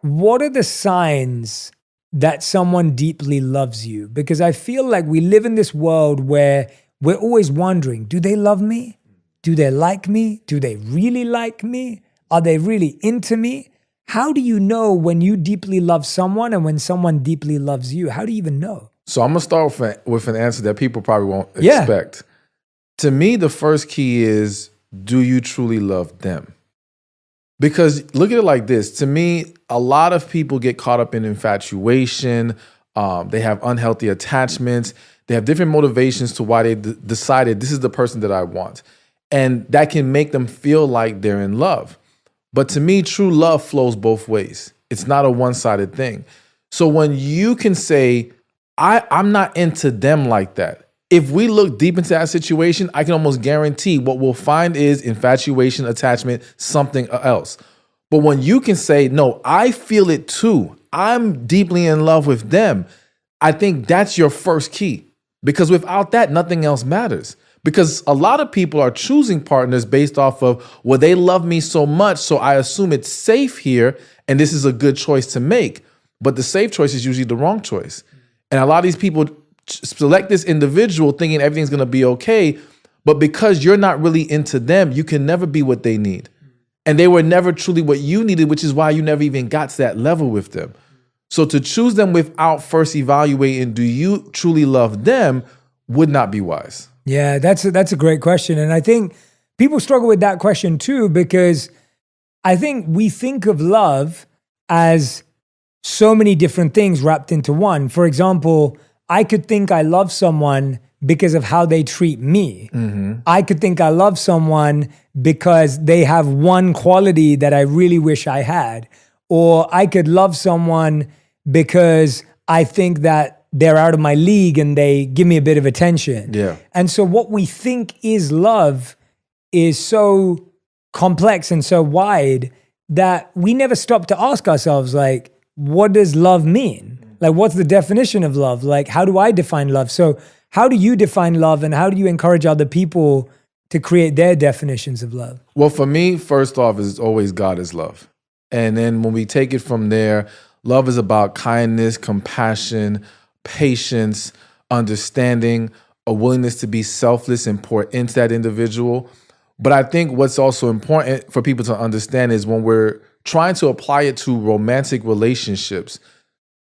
what are the signs that someone deeply loves you? Because I feel like we live in this world where we're always wondering, do they love me? Do they like me? Do they really like me? Are they really into me? How do you know when you deeply love someone and when someone deeply loves you? How do you even know? So I'm going to start with an answer that people probably won't expect. To me, the first key is, do you truly love them? Because look at it like this. To me, a lot of people get caught up in infatuation. They have unhealthy attachments. They have different motivations to why they decided this is the person that I want. And that can make them feel like they're in love. But to me, true love flows both ways. It's not a one-sided thing. So when you can say, I'm not into them like that. If we look deep into that situation, I can almost guarantee what we'll find is infatuation, attachment, something else. But when you can say, no, I feel it too. I'm deeply in love with them. I think that's your first key. Because without that, nothing else matters. Because a lot of people are choosing partners based off of, well, they love me so much, so I assume it's safe here, and this is a good choice to make. But the safe choice is usually the wrong choice. And a lot of these people select this individual thinking everything's going to be okay, but because you're not really into them, you can never be what they need. And they were never truly what you needed, which is why you never even got to that level with them. So to choose them without first evaluating, do you truly love them, would not be wise. Yeah, that's a great question. And I think people struggle with that question too, because I think we think of love as so many different things wrapped into one. For example, I could think I love someone because of how they treat me. Mm-hmm. I could think I love someone because they have one quality that I really wish I had. Or I could love someone because I think that they're out of my league and they give me a bit of attention. Yeah. And so what we think is love is so complex and so wide that we never stop to ask ourselves, like, what does love mean? Like, what's the definition of love? Like, how do I define love? So how do you define love, and how do you encourage other people to create their definitions of love? Well, for me, first off, is always God is love. And then when we take it from there, love is about kindness, compassion, patience, understanding, a willingness to be selfless and pour into that individual. But I think what's also important for people to understand is when we're trying to apply it to romantic relationships,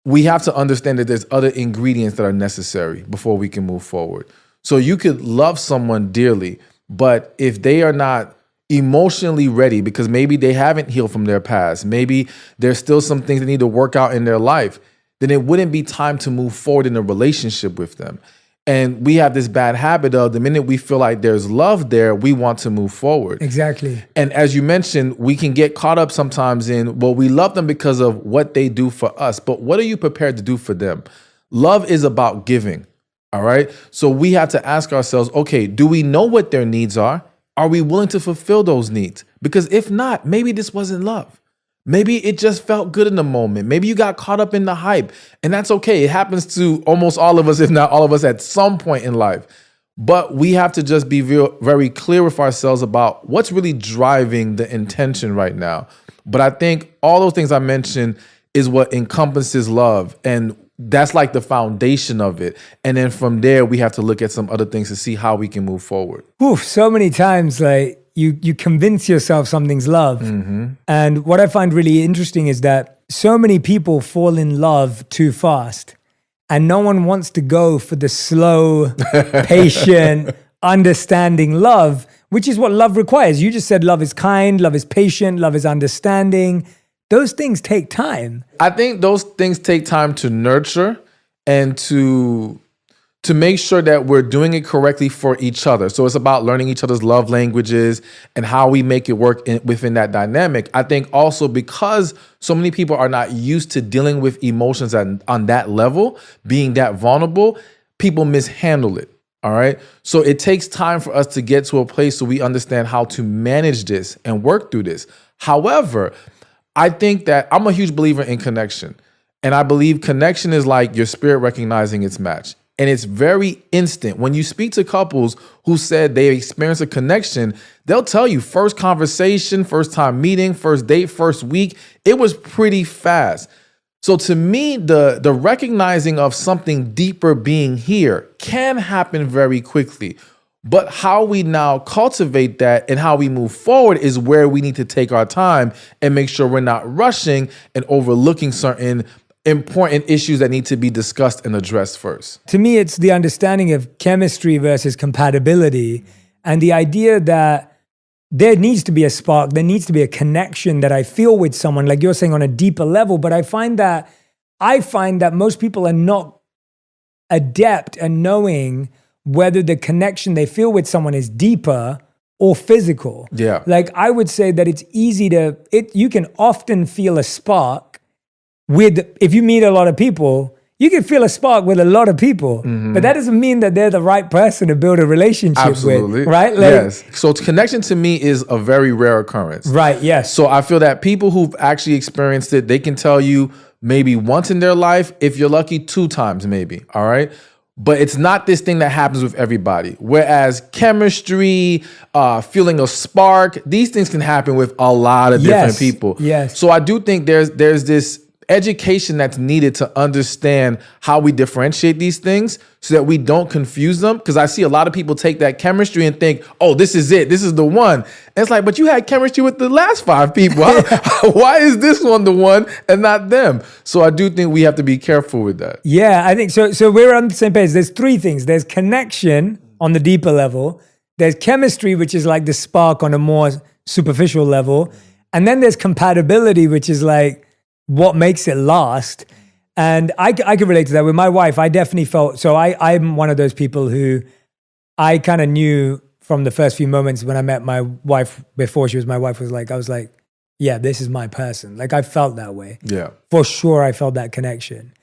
we have to understand that there's other ingredients that are necessary before we can move forward. So you could love someone dearly, but if they are not emotionally ready, because maybe they haven't healed from their past, maybe there's still some things they need to work out in their life, then it wouldn't be time to move forward in a relationship with them. And we have this bad habit of the minute we feel like there's love there, we want to move forward. Exactly. And as you mentioned, we can get caught up sometimes in, well, we love them because of what they do for us, but what are you prepared to do for them? Love is about giving, all right? So we have to ask ourselves, okay, do we know what their needs are? Are we willing to fulfill those needs? Because if not, maybe this wasn't love. Maybe it just felt good in the moment. Maybe you got caught up in the hype, and that's okay. It happens to almost all of us, if not all of us, at some point in life. But we have to just be very clear with ourselves about what's really driving the intention right now. But I think all those things I mentioned is what encompasses love, and that's like the foundation of it. And then from there, we have to look at some other things to see how we can move forward. Oof, so many times, like, you convince yourself something's love. Mm-hmm. And what I find really interesting is that so many people fall in love too fast, and no one wants to go for the slow, patient, understanding love, which is what love requires. You just said love is kind, love is patient, love is understanding. Those things take time. I think those things take time to nurture and to make sure that we're doing it correctly for each other. So it's about learning each other's love languages and how we make it work within that dynamic. I think also because so many people are not used to dealing with emotions on that level, being that vulnerable, people mishandle it. All right. So it takes time for us to get to a place so we understand how to manage this and work through this. However, I think that I'm a huge believer in connection. And I believe connection is like your spirit recognizing its match. and it's very instant. When you speak to couples who said they experienced a connection, they'll tell you first conversation, first time meeting, first date, first week, it was pretty fast. So to me, the recognizing of something deeper being here can happen very quickly. But how we now cultivate that and how we move forward is where we need to take our time and make sure we're not rushing and overlooking certain important issues that need to be discussed and addressed first. To me, it's the understanding of chemistry versus compatibility and the idea that there needs to be a spark, there needs to be a connection that I feel with someone, like you're saying, on a deeper level. But I find that most people are not adept at knowing whether the connection they feel with someone is deeper or physical. Yeah. Like I would say that it's easy you can often feel a spark if you meet a lot of people, you can feel a spark with a lot of people, but that doesn't mean that they're the right person to build a relationship with, right? Yes. So connection to me is a very rare occurrence. Right, yes. So I feel that people who've actually experienced it, they can tell you maybe once in their life, if you're lucky, 2 times maybe, all right? But it's not this thing that happens with everybody. Whereas chemistry, feeling a spark, these things can happen with a lot of different people. Yes. So I do think there's this education that's needed to understand how we differentiate these things so that we don't confuse them. Because I see a lot of people take that chemistry and think, oh, this is it. This is the one. And it's like, but you had chemistry with the last 5 people. Why is this one the one and not them? So I do think we have to be careful with that. Yeah, I think so. So we're on the same page. There's 3 things. There's connection on the deeper level. There's chemistry, which is like the spark on a more superficial level. And then there's compatibility, which is like what makes it last. And I can relate to that. With my wife, I definitely felt, so I'm one of those people who I kind of knew from the first few moments when I met my wife, before she was my wife, I was like, yeah, this is my person. Like I felt that way. Yeah. For sure, I felt that connection.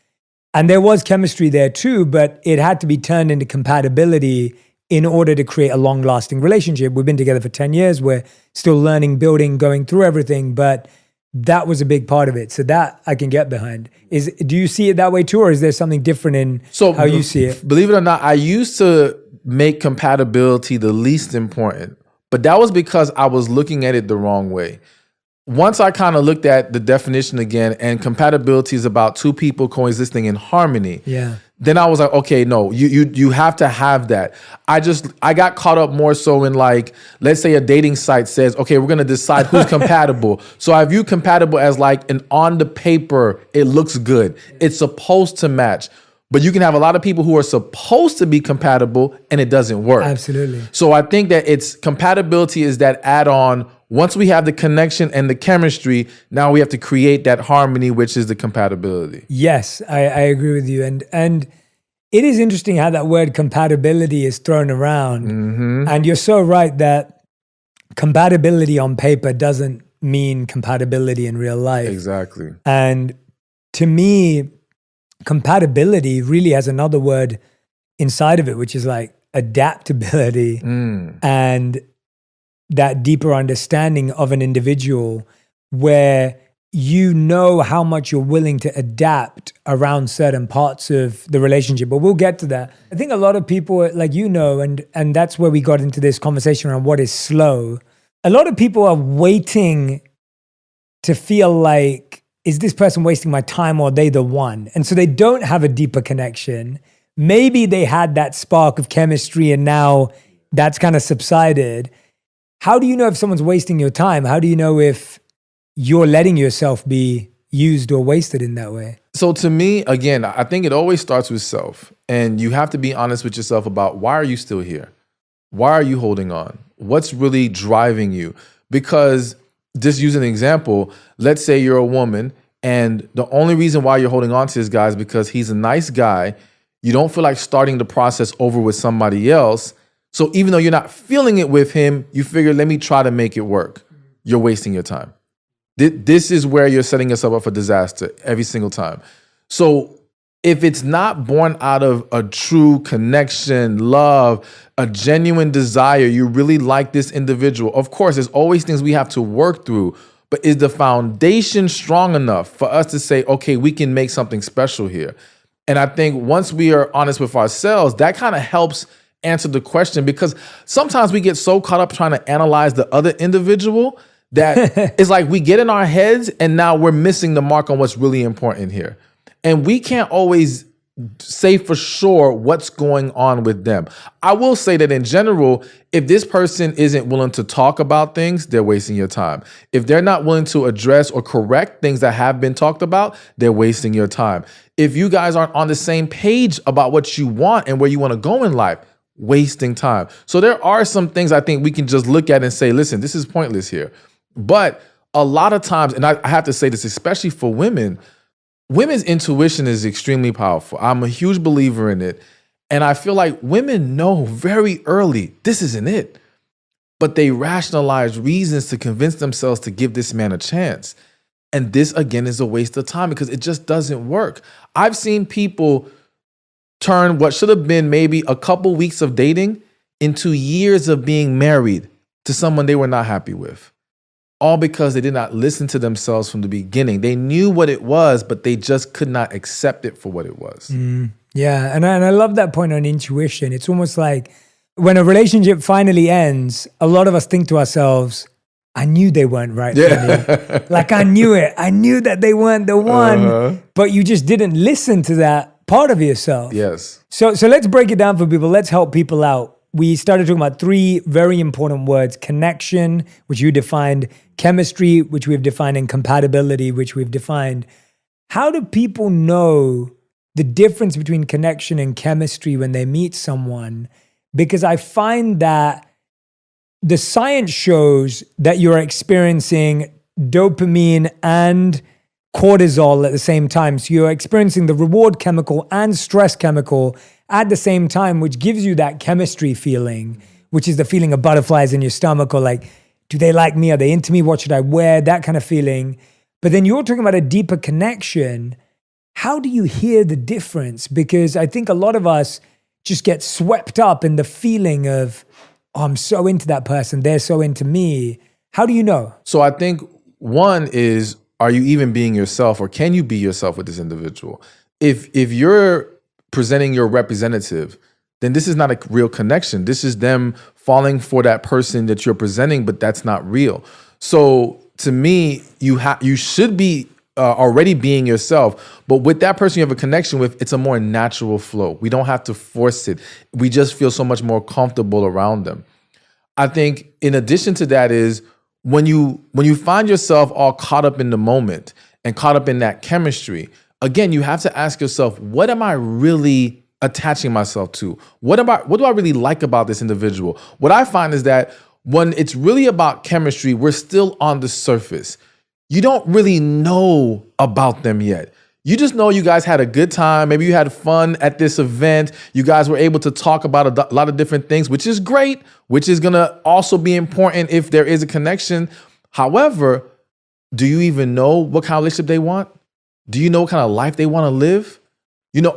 And there was chemistry there too, but it had to be turned into compatibility in order to create a long-lasting relationship. We've been together for 10 years. We're still learning, building, going through everything, but that was a big part of it. So that I can get behind. Do you see it that way too, or is there something different in how you see it? Believe it or not, I used to make compatibility the least important, but that was because I was looking at it the wrong way. Once I kind of looked at the definition again, and compatibility is about 2 people coexisting in harmony. Yeah. Then I was like, okay, no, you have to have that. I got caught up more so in, like, let's say a dating site says, okay, we're going to decide who's compatible. So I view compatible as like an on the paper, it looks good. It's supposed to match. But you can have a lot of people who are supposed to be compatible and it doesn't work. Absolutely. So I think that compatibility is that add-on. Once we have the connection and the chemistry, now we have to create that harmony, which is the compatibility. Yes, I agree with you. And it is interesting how that word compatibility is thrown around. Mm-hmm. And you're so right that compatibility on paper doesn't mean compatibility in real life. Exactly. And to me, compatibility really has another word inside of it, which is like adaptability and that deeper understanding of an individual where you know how much you're willing to adapt around certain parts of the relationship. But we'll get to that. I think a lot of people, like, and that's where we got into this conversation around what is slow. A lot of people are waiting to feel like, is this person wasting my time or are they the one? And so they don't have a deeper connection. Maybe they had that spark of chemistry and now that's kind of subsided. How do you know if someone's wasting your time? How do you know if you're letting yourself be used or wasted in that way? So to me, again, I think it always starts with self. And you have to be honest with yourself about, why are you still here? Why are you holding on? What's really driving you? Because, just use an example, let's say you're a woman and the only reason why you're holding on to this guy is because he's a nice guy. You don't feel like starting the process over with somebody else. So even though you're not feeling it with him, you figure, let me try to make it work. You're wasting your time. This is where you're setting yourself up for disaster every single time. So if it's not born out of a true connection, love, a genuine desire, you really like this individual, of course, there's always things we have to work through. But is the foundation strong enough for us to say, okay, we can make something special here? And I think once we are honest with ourselves, that kind of helps answer the question, because sometimes we get so caught up trying to analyze the other individual that it's like we get in our heads and now we're missing the mark on what's really important here. And we can't always say for sure what's going on with them. I will say that in general, if this person isn't willing to talk about things, they're wasting your time. If they're not willing to address or correct things that have been talked about, they're wasting your time. If you guys aren't on the same page about what you want and where you want to go in life, wasting time. So there are some things I think we can just look at and say, listen, this is pointless here. But a lot of times, and I have to say this, especially for women, women's intuition is extremely powerful. I'm a huge believer in it. And I feel like women know very early, this isn't it. But they rationalize reasons to convince themselves to give this man a chance. And this, again, is a waste of time because it just doesn't work. I've seen people turn what should have been maybe a couple weeks of dating into years of being married to someone they were not happy with. All because they did not listen to themselves from the beginning. They knew what it was, but they just could not accept it for what it was. Yeah, and I love that point on intuition. It's almost like when a relationship finally ends, a lot of us think to ourselves, I knew they weren't right for me. Like I knew it. I knew that they weren't the one, but you just didn't listen to that part of yourself. Yes. So let's break it down for people. Let's help people out. We started talking about three very important words: connection, which you defined, chemistry, which we've defined, and compatibility, which we've defined. How do people know the difference between connection and chemistry when they meet someone? Because I find that the science shows that you're experiencing dopamine and cortisol at the same time. So you're experiencing the reward chemical and stress chemical at the same time, which gives you that chemistry feeling, which is the feeling of butterflies in your stomach, or like, do they like me? Are they into me? What should I wear? That kind of feeling. But then you're talking about a deeper connection. How do you hear the difference? Because I think a lot of us just get swept up in the feeling of, oh, I'm so into that person, they're so into me. How do you know? So I think one is, are you even being yourself, or can you be yourself with this individual? If you're presenting your representative, then this is not a real connection. This is them falling for that person that you're presenting, but that's not real. So to me, you should be already being yourself, but with that person you have a connection with, it's a more natural flow. We don't have to force it. We just feel so much more comfortable around them. I think in addition to that is when you find yourself all caught up in the moment and caught up in that chemistry, again, you have to ask yourself, what am I really attaching myself to? What do I really like about this individual? What I find is that when it's really about chemistry, we're still on the surface. You don't really know about them yet. You just know you guys had a good time. Maybe you had fun at this event. You guys were able to talk about a lot of different things, which is great, which is going to also be important if there is a connection. However, do you even know what kind of relationship they want? Do you know what kind of life they want to live?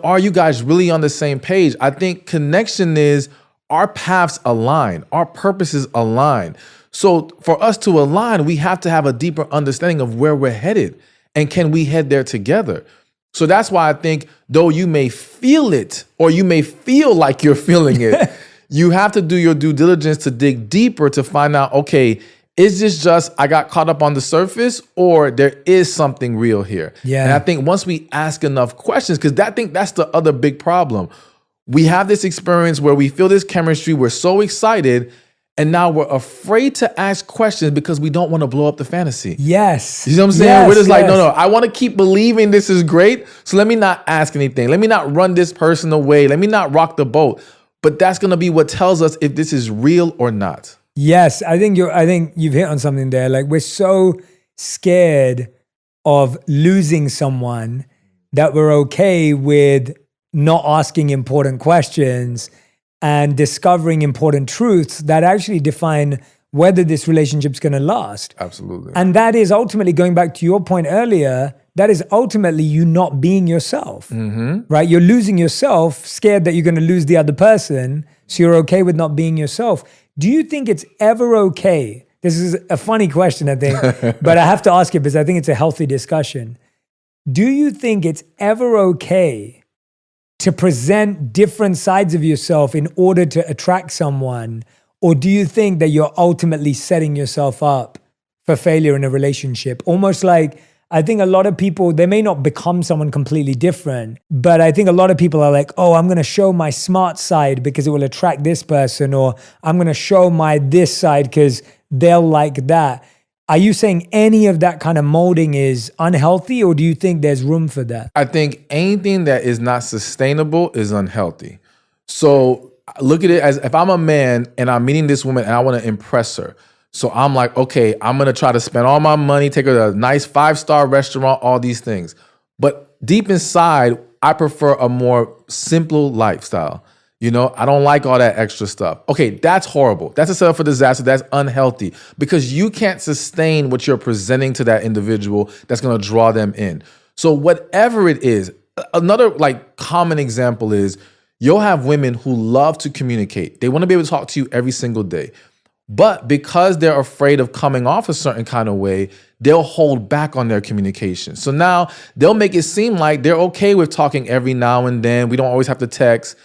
Are you guys really on the same page? I think connection is our paths align, our purposes align. So for us to align, we have to have a deeper understanding of where we're headed, and can we head there together? So that's why I think, though you may feel it, or you may feel like you're feeling it, you have to do your due diligence to dig deeper to find out, okay, is this just I got caught up on the surface, or there is something real here? Yeah. And I think once we ask enough questions, because I think that's the other big problem. We have this experience where we feel this chemistry, we're so excited, and now we're afraid to ask questions because we don't want to blow up the fantasy. Yes. You know what I'm saying? Yes, we're just like, no, I want to keep believing this is great, so let me not ask anything. Let me not run this person away. Let me not rock the boat. But that's going to be what tells us if this is real or not. Yes, I think you've hit on something there. Like, we're so scared of losing someone that we're okay with not asking important questions and discovering important truths that actually define whether this relationship's going to last. Absolutely. And that is ultimately, going back to your point earlier, that is ultimately you not being yourself, right? You're losing yourself, scared that you're going to lose the other person, so you're okay with not being yourself. Do you think it's ever okay? This is a funny question, I think, but I have to ask it because I think it's a healthy discussion. Do you think it's ever okay to present different sides of yourself in order to attract someone? Or do you think that you're ultimately setting yourself up for failure in a relationship? Almost like, I think a lot of people, they may not become someone completely different, but I think a lot of people are like, oh, I'm going to show my smart side because it will attract this person, or I'm going to show my this side because they'll like that. Are you saying any of that kind of molding is unhealthy, or do you think there's room for that? I think anything that is not sustainable is unhealthy. So look at it as if I'm a man and I'm meeting this woman and I want to impress her. So I'm like, okay, I'm going to try to spend all my money, take her to a nice 5-star restaurant, all these things. But deep inside, I prefer a more simple lifestyle. You know, I don't like all that extra stuff. Okay, that's horrible. That's a setup for disaster. That's unhealthy because you can't sustain what you're presenting to that individual that's going to draw them in. So whatever it is, another like common example is you'll have women who love to communicate. They want to be able to talk to you every single day. But because they're afraid of coming off a certain kind of way, they'll hold back on their communication. So now they'll make it seem like they're okay with talking every now and then. We don't always have to text.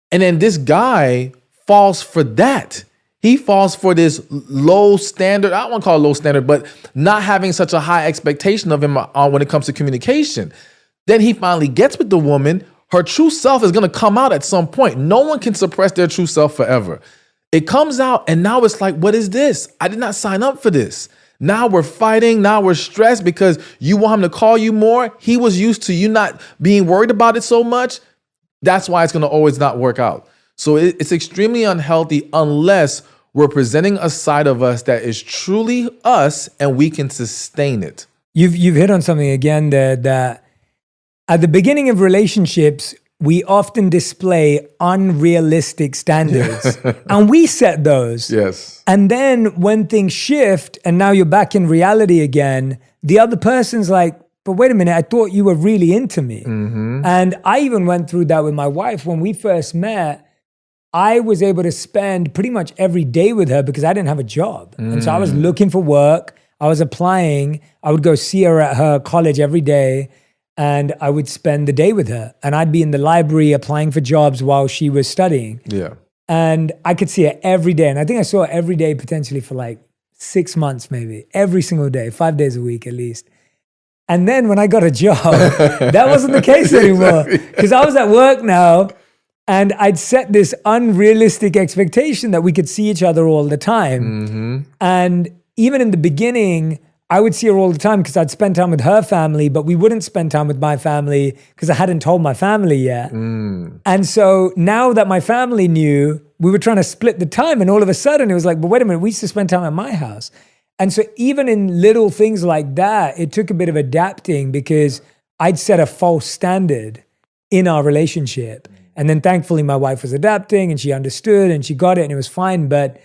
And then this guy falls for that. He falls for this low standard. I don't want to call it low standard, but not having such a high expectation of him when it comes to communication. Then he finally gets with the woman. Her true self is going to come out at some point. No one can suppress their true self forever. It comes out and now it's like, what is this? I did not sign up for this. Now we're fighting. Now we're stressed because you want him to call you more. He was used to you not being worried about it so much. That's why it's going to always not work out. So it's extremely unhealthy unless we're presenting a side of us that is truly us and we can sustain it. You've hit on something again that at the beginning of relationships, we often display unrealistic standards and we set those. Yes. And then when things shift and now you're back in reality again, the other person's like, but wait a minute, I thought you were really into me. Mm-hmm. And I even went through that with my wife. When we first met, I was able to spend pretty much every day with her because I didn't have a job. And so I was looking for work. I was applying. I would go see her at her college every day. And I would spend the day with her. And I'd be in the library applying for jobs while she was studying. Yeah. And I could see her every day. And I think I saw her every day potentially for like 6 months maybe. Every single day, 5 days a week at least. And then when I got a job, that wasn't the case anymore. Because I was at work now and I'd set this unrealistic expectation that we could see each other all the time. Mm-hmm. And even in the beginning, I would see her all the time because I'd spend time with her family, but we wouldn't spend time with my family because I hadn't told my family yet. And so now that my family knew, we were trying to split the time. And all of a sudden it was like, but wait a minute, we used to spend time at my house. And so even in little things like that, it took a bit of adapting because I'd set a false standard in our relationship. And then thankfully my wife was adapting and she understood and she got it and it was fine. But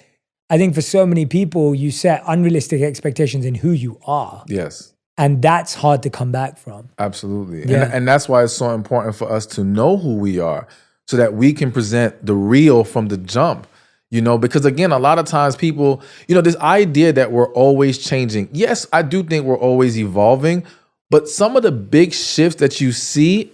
I think for so many people, you set unrealistic expectations in who you are. Yes. And that's hard to come back from. Absolutely. Yeah. And that's why it's so important for us to know who we are so that we can present the real from the jump. You know, because again, a lot of times people, you know, this idea that we're always changing. Yes, I do think we're always evolving, but some of the big shifts that you see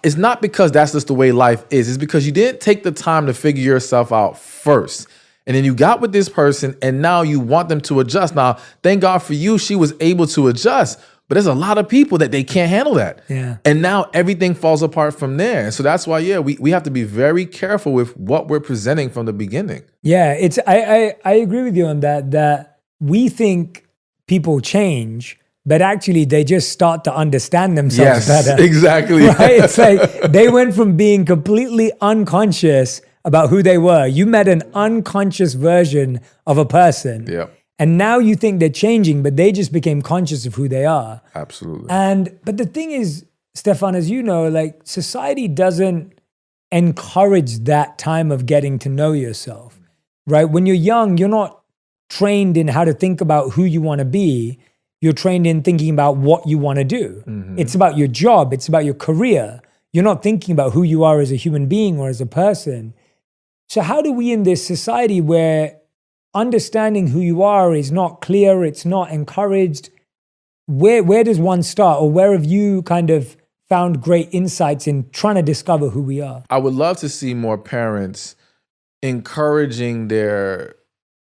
it's not because that's just the way life is. It's because you didn't take the time to figure yourself out first. And then you got with this person and now you want them to adjust. Now, thank God for you, she was able to adjust. But there's a lot of people that they can't handle that. Yeah. And now everything falls apart from there. And so that's why, we have to be very careful with what we're presenting from the beginning. Yeah, I agree with you on that we think people change, but actually they just start to understand themselves better. Exactly. Right? It's like they went from being completely unconscious about who they were. You met an unconscious version of a person. Yeah. And now you think they're changing, but they just became conscious of who they are. Absolutely. But the thing is, Stephan, as you know, like society doesn't encourage that time of getting to know yourself, right? When you're young, you're not trained in how to think about who you want to be. You're trained in thinking about what you want to do. Mm-hmm. It's about your job. It's about your career. You're not thinking about who you are as a human being or as a person. So how do we in this society where understanding who you are is not clear, it's not encouraged, where does one start, or where have you kind of found great insights in trying to discover who we are. I would love to see more parents encouraging their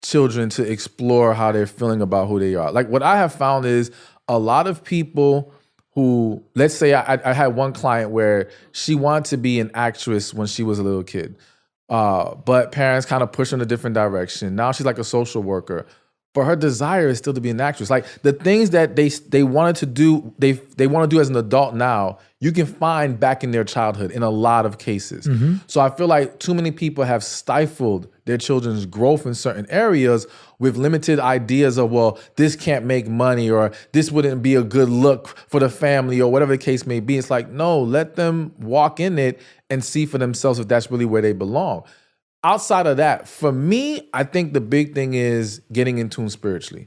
children to explore how they're feeling about who they are. Like what I have found is a lot of people who, let's say I had one client where she wanted to be an actress when she was a little kid, but parents kind of push her in a different direction. Now she's like a social worker. But her desire is still to be an actress. Like the things that they wanted to do, they want to do as an adult now, you can find back in their childhood in a lot of cases. Mm-hmm. So I feel like too many people have stifled their children's growth in certain areas with limited ideas of, well, this can't make money or this wouldn't be a good look for the family or whatever the case may be. It's like, no, let them walk in it and see for themselves if that's really where they belong. Outside of that, for me, I think the big thing is getting in tune spiritually.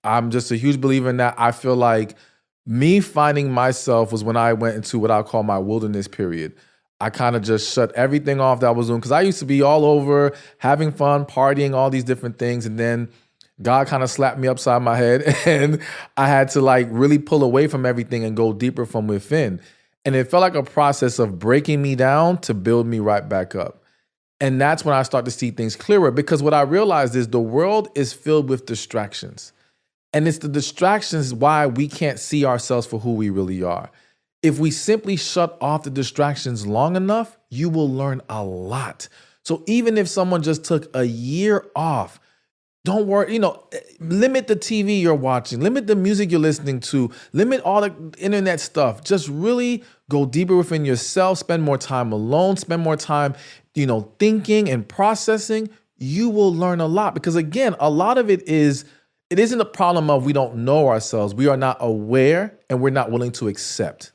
I'm just a huge believer in that. I feel like me finding myself was when I went into what I call my wilderness period. I kind of just shut everything off that I was doing because I used to be all over, having fun, partying, all these different things. And then God kind of slapped me upside my head and I had to like really pull away from everything and go deeper from within. And it felt like a process of breaking me down to build me right back up. And that's when I start to see things clearer because what I realized is the world is filled with distractions. And it's the distractions why we can't see ourselves for who we really are. If we simply shut off the distractions long enough, you will learn a lot. So even if someone just took a year off, don't worry, limit the TV you're watching, limit the music you're listening to, limit all the internet stuff. Just really go deeper within yourself, spend more time alone, spend more time, thinking and processing. You will learn a lot because again, a lot of it isn't a problem of we don't know ourselves. We are not aware and we're not willing to accept.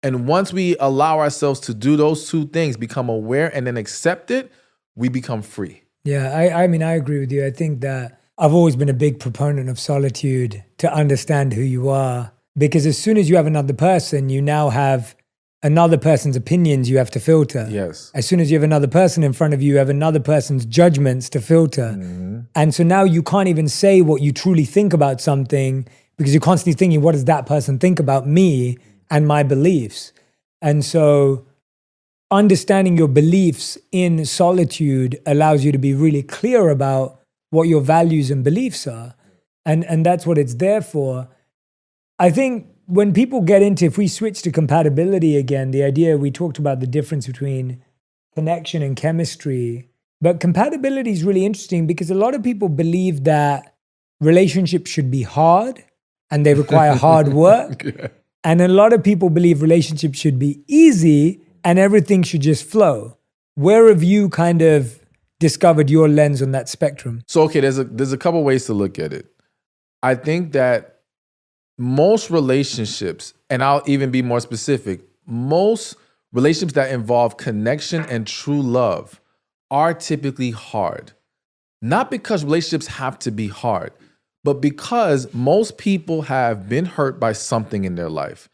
And once we allow ourselves to do those two things, become aware and then accept it, we become free. Yeah, I mean, I agree with you. I think that I've always been a big proponent of solitude to understand who you are, because as soon as you have another person, you now have another person's opinions you have to filter. Yes. As soon as you have another person in front of you, you have another person's judgments to filter. Mm-hmm. And so now you can't even say what you truly think about something because you're constantly thinking, what does that person think about me and my beliefs? And so understanding your beliefs in solitude allows you to be really clear about what your values and beliefs are. And that's what it's there for. I think when people get into, if we switch to compatibility again, the idea we talked about the difference between connection and chemistry, but compatibility is really interesting because a lot of people believe that relationships should be hard and they require hard work. Yeah. And a lot of people believe relationships should be easy and everything should just flow. Where have you kind of discovered your lens on that spectrum? So, okay, there's a couple ways to look at it. I think that most relationships, and I'll even be more specific, most relationships that involve connection and true love are typically hard. Not because relationships have to be hard, but because most people have been hurt by something in their life,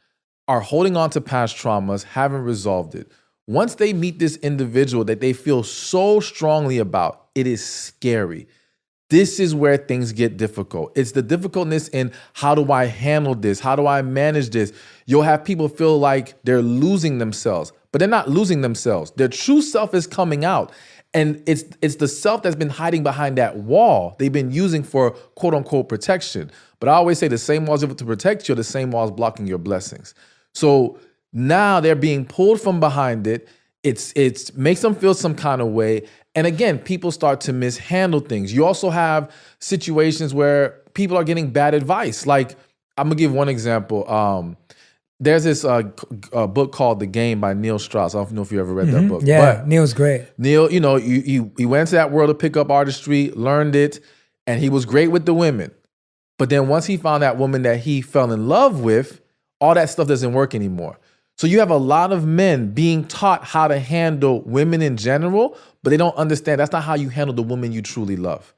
are holding on to past traumas, haven't resolved it. Once they meet this individual that they feel so strongly about, it is scary. This is where things get difficult. It's the difficultness in how do I handle this? How do I manage this? You'll have people feel like they're losing themselves, but they're not losing themselves. Their true self is coming out. And it's the self that's been hiding behind that wall they've been using for quote unquote protection. But I always say the same walls able to protect you are the same walls blocking your blessings. So now they're being pulled from behind it. It makes them feel some kind of way. And again, people start to mishandle things. You also have situations where people are getting bad advice. Like, I'm going to give one example. There's this book called The Game by Neil Strauss. I don't know if you ever read that book. Yeah, but Neil's great. Neil, he went into that world of pickup artistry, learned it, and he was great with the women. But then once he found that woman that he fell in love with, all that stuff doesn't work anymore. So you have a lot of men being taught how to handle women in general, but they don't understand that's not how you handle the woman you truly love.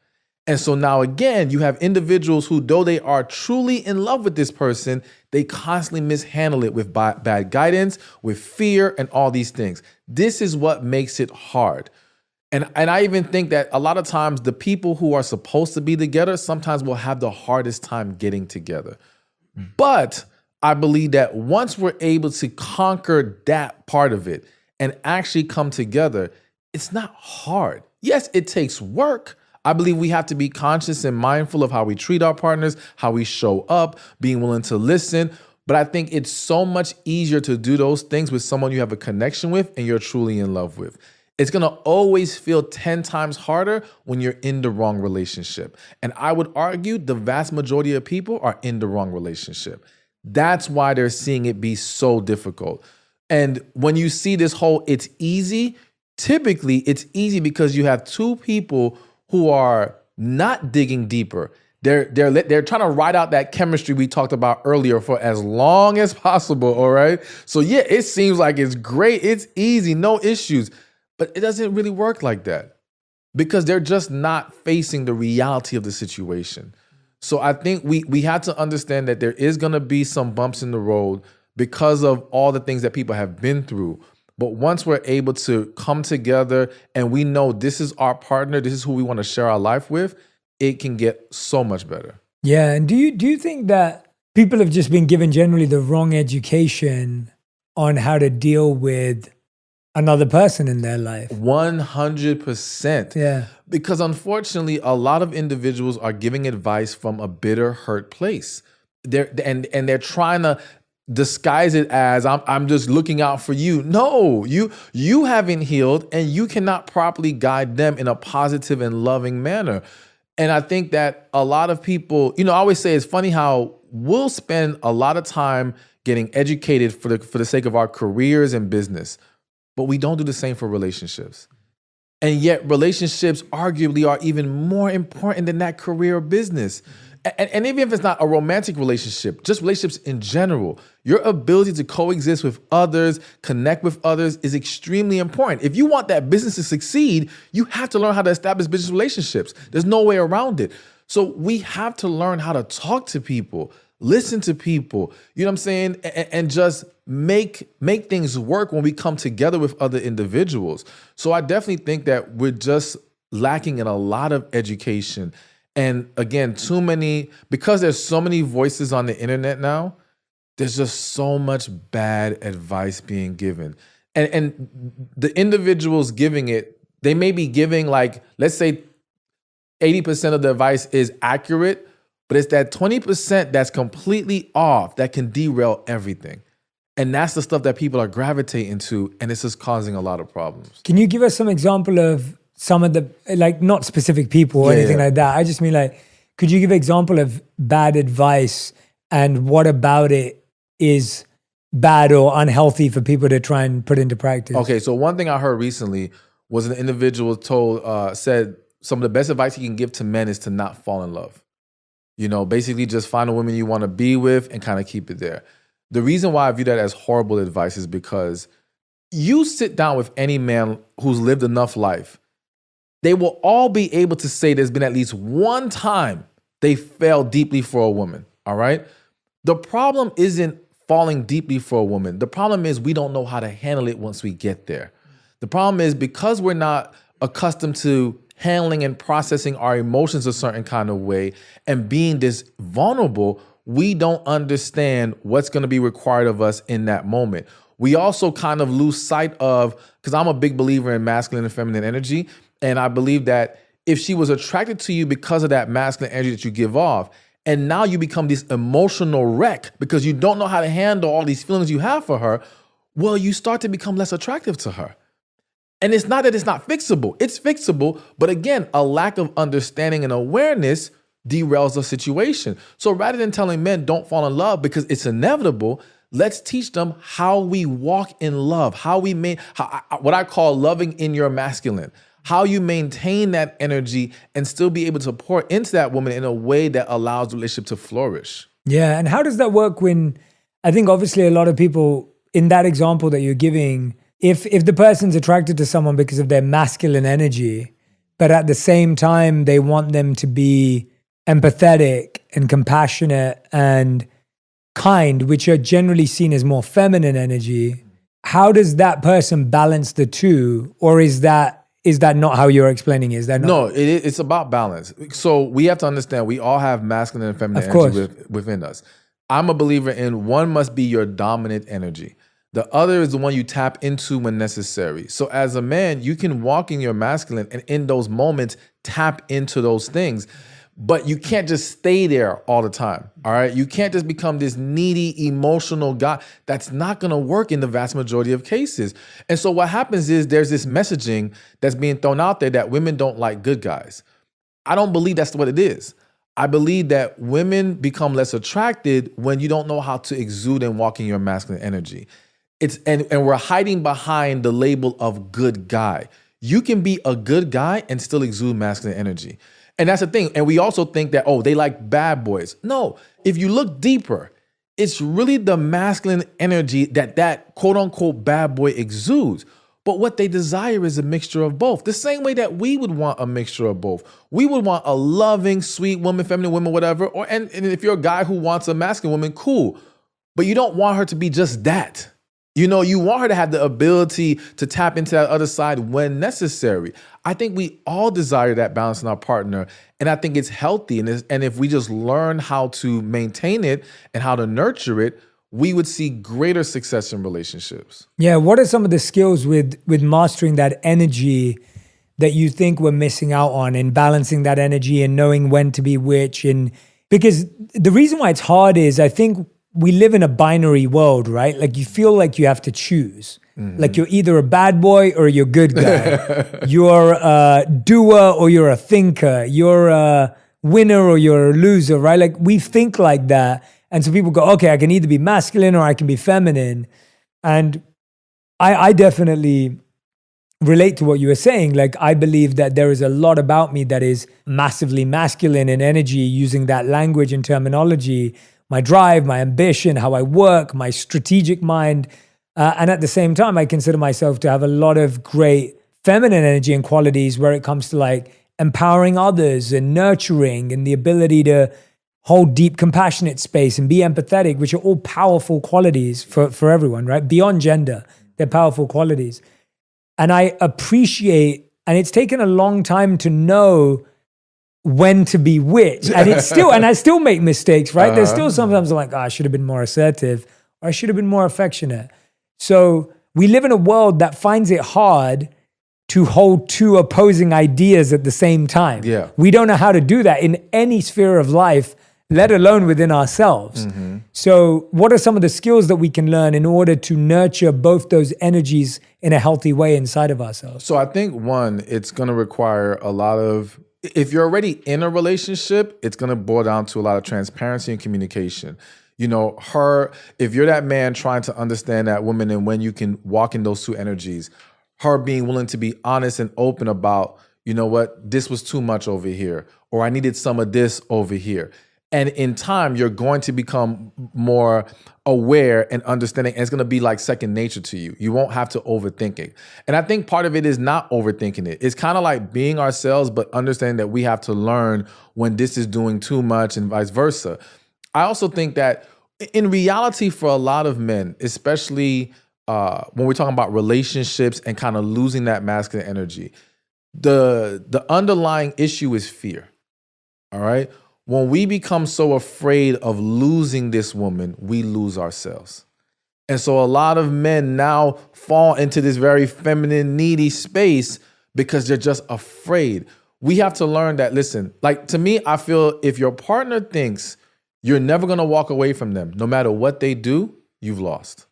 And so now again, you have individuals who, though they are truly in love with this person, they constantly mishandle it with bad guidance, with fear, and all these things. This is what makes it hard. And I even think that a lot of times the people who are supposed to be together sometimes will have the hardest time getting together. But I believe that once we're able to conquer that part of it and actually come together, it's not hard. Yes, it takes work. I believe we have to be conscious and mindful of how we treat our partners, how we show up, being willing to listen. But I think it's so much easier to do those things with someone you have a connection with and you're truly in love with. It's going to always feel 10 times harder when you're in the wrong relationship. And I would argue the vast majority of people are in the wrong relationship. That's why they're seeing it be so difficult. And when you see this whole it's easy, typically it's easy because you have two people who are not digging deeper. They're trying to ride out that chemistry we talked about earlier for as long as possible, all right? So yeah, it seems like it's great, it's easy, no issues, but it doesn't really work like that because they're just not facing the reality of the situation. So I think we have to understand that there is gonna be some bumps in the road because of all the things that people have been through. But once we're able to come together and we know this is our partner, this is who we want to share our life with, it can get so much better. Yeah. And do you think that people have just been given generally the wrong education on how to deal with another person in their life? 100%. Yeah. Because unfortunately, a lot of individuals are giving advice from a bitter, hurt place. They're trying to disguise it as I'm just looking out for you. No, you haven't healed and you cannot properly guide them in a positive and loving manner. And I think that a lot of people, I always say it's funny how we'll spend a lot of time getting educated for the sake of our careers and business, but we don't do the same for relationships. And yet relationships arguably are even more important than that career or business. And even if it's not a romantic relationship, just relationships in general, your ability to coexist with others, connect with others is extremely important. If you want that business to succeed, you have to learn how to establish business relationships. There's no way around it. So we have to learn how to talk to people, listen to people, you know what I'm saying? And just make things work when we come together with other individuals. So I definitely think that we're just lacking in a lot of education. And again, because there's so many voices on the internet now, there's just so much bad advice being given. And the individuals giving it, they may be giving let's say 80% of the advice is accurate, but it's that 20% that's completely off that can derail everything. And that's the stuff that people are gravitating to, and it's just causing a lot of problems. Can you give us some example of some of the, not specific people or anything like that? I just mean could you give an example of bad advice and what about it is bad or unhealthy for people to try and put into practice? Okay, so one thing I heard recently was an individual said some of the best advice he can give to men is to not fall in love. Basically just find a woman you want to be with and kind of keep it there. The reason why I view that as horrible advice is because you sit down with any man who's lived enough life, they will all be able to say there's been at least one time they fell deeply for a woman, all right? The problem isn't falling deeply for a woman. The problem is we don't know how to handle it once we get there. The problem is because we're not accustomed to handling and processing our emotions a certain kind of way and being this vulnerable, we don't understand what's going to be required of us in that moment. We also kind of lose sight of, because I'm a big believer in masculine and feminine energy, and I believe that if she was attracted to you because of that masculine energy that you give off, and now you become this emotional wreck because you don't know how to handle all these feelings you have for her, well, you start to become less attractive to her. And it's not that it's not fixable. It's fixable. But again, a lack of understanding and awareness derails the situation. So rather than telling men don't fall in love because it's inevitable, let's teach them how we walk in love, what I call loving in your masculine, how you maintain that energy and still be able to pour into that woman in a way that allows the relationship to flourish. Yeah. And how does that work when, I think obviously a lot of people in that example that you're giving, if the person's attracted to someone because of their masculine energy, but at the same time, they want them to be empathetic and compassionate and kind, which are generally seen as more feminine energy, how does that person balance the two? Or is that not how you're explaining it? Is that not? No, it's about balance. So we have to understand we all have masculine and feminine energy within us. I'm a believer in one must be your dominant energy. The other is the one you tap into when necessary. So as a man, you can walk in your masculine and in those moments tap into those things. But you can't just stay there all the time, all right? You can't just become this needy, emotional guy. That's not gonna work in the vast majority of cases. And so what happens is there's this messaging that's being thrown out there that women don't like good guys. I don't believe that's what it is. I believe that women become less attracted when you don't know how to exude and walk in your masculine energy. And we're hiding behind the label of good guy. You can be a good guy and still exude masculine energy. And that's the thing. And we also think that, oh, they like bad boys. No, if you look deeper, it's really the masculine energy that quote unquote bad boy exudes. But what they desire is a mixture of both. The same way that we would want a mixture of both. We would want a loving, sweet woman, feminine woman, whatever. And if you're a guy who wants a masculine woman, cool. But you don't want her to be just that. You know, you want her to have the ability to tap into that other side when necessary. I think we all desire that balance in our partner. And I think it's healthy. And if we just learn how to maintain it and how to nurture it, we would see greater success in relationships. Yeah. What are some of the skills with mastering that energy that you think we're missing out on, and balancing that energy and knowing when to be which? And because the reason why it's hard is I think we live in a binary world, right? Like you feel like you have to choose. Mm-hmm. Like you're either a bad boy or you're a good guy. You're a doer or you're a thinker. You're a winner or you're a loser, right? Like we think like that. And so people go, okay, I can either be masculine or I can be feminine. And I definitely relate to what you were saying. Like I believe that there is a lot about me that is massively masculine in energy, using that language and terminology. My drive, my ambition, how I work, my strategic mind. And at the same time, I consider myself to have a lot of great feminine energy and qualities where it comes to like empowering others and nurturing and the ability to hold deep, compassionate space and be empathetic, which are all powerful qualities for everyone, right? Beyond gender, they're powerful qualities. And I appreciate, and it's taken a long time to know when to be which. And it's still, and I still make mistakes, right? There's still sometimes I'm like, I should have been more assertive, or I should have been more affectionate. So we live in a world that finds it hard to hold two opposing ideas at the same time. Yeah. We don't know how to do that in any sphere of life, let alone within ourselves. Mm-hmm. So what are some of the skills that we can learn in order to nurture both those energies in a healthy way inside of ourselves? So I think one, it's going to require a lot of, if you're already in a relationship, it's going to boil down to a lot of transparency and communication. You know, if you're that man trying to understand that woman and when you can walk in those two energies, her being willing to be honest and open about, you know what, this was too much over here, or I needed some of this over here. And in time, you're going to become more aware and understanding. And it's going to be like second nature to you. You won't have to overthink it. And I think part of it is not overthinking it. It's kind of like being ourselves, but understanding that we have to learn when this is doing too much and vice versa. I also think that in reality, for a lot of men, especially when we're talking about relationships and kind of losing that masculine energy, the underlying issue is fear. All right. When we become so afraid of losing this woman, we lose ourselves. And so a lot of men now fall into this very feminine, needy space because they're just afraid. We have to learn that, listen, like to me, I feel if your partner thinks you're never going to walk away from them, no matter what they do, you've lost.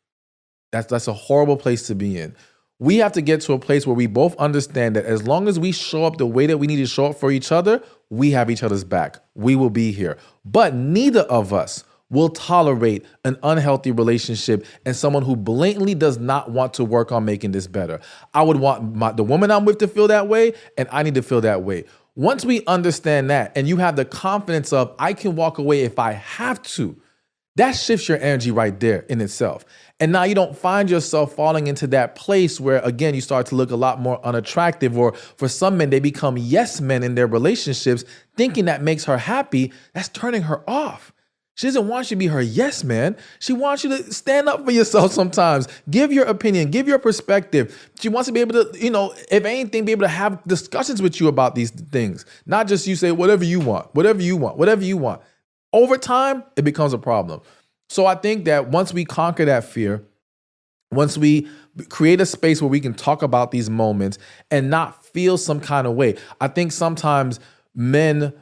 That's a horrible place to be in. We have to get to a place where we both understand that as long as we show up the way that we need to show up for each other, we have each other's back. We will be here. But neither of us will tolerate an unhealthy relationship and someone who blatantly does not want to work on making this better. I would want the woman I'm with to feel that way, and I need to feel that way. Once we understand that, and you have the confidence of, I can walk away if I have to, that shifts your energy right there in itself. And now you don't find yourself falling into that place where, again, you start to look a lot more unattractive, or for some men, they become yes men in their relationships, thinking that makes her happy. That's turning her off. She doesn't want you to be her yes man. She wants you to stand up for yourself sometimes. Give your opinion, give your perspective. She wants to be able to, if anything, be able to have discussions with you about these things. Not just you say, whatever you want, whatever you want, whatever you want. Over time, it becomes a problem. So I think that once we conquer that fear, once we create a space where we can talk about these moments and not feel some kind of way, I think sometimes men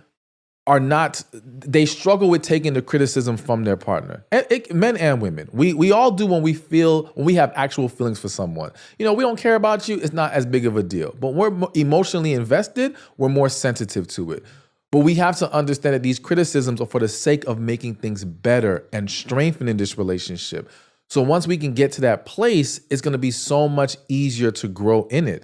they struggle with taking the criticism from their partner. Men and women. We all do when we have actual feelings for someone. We don't care about you, it's not as big of a deal. But we're emotionally invested, we're more sensitive to it. But we have to understand that these criticisms are for the sake of making things better and strengthening this relationship. So once we can get to that place, it's going to be so much easier to grow in it.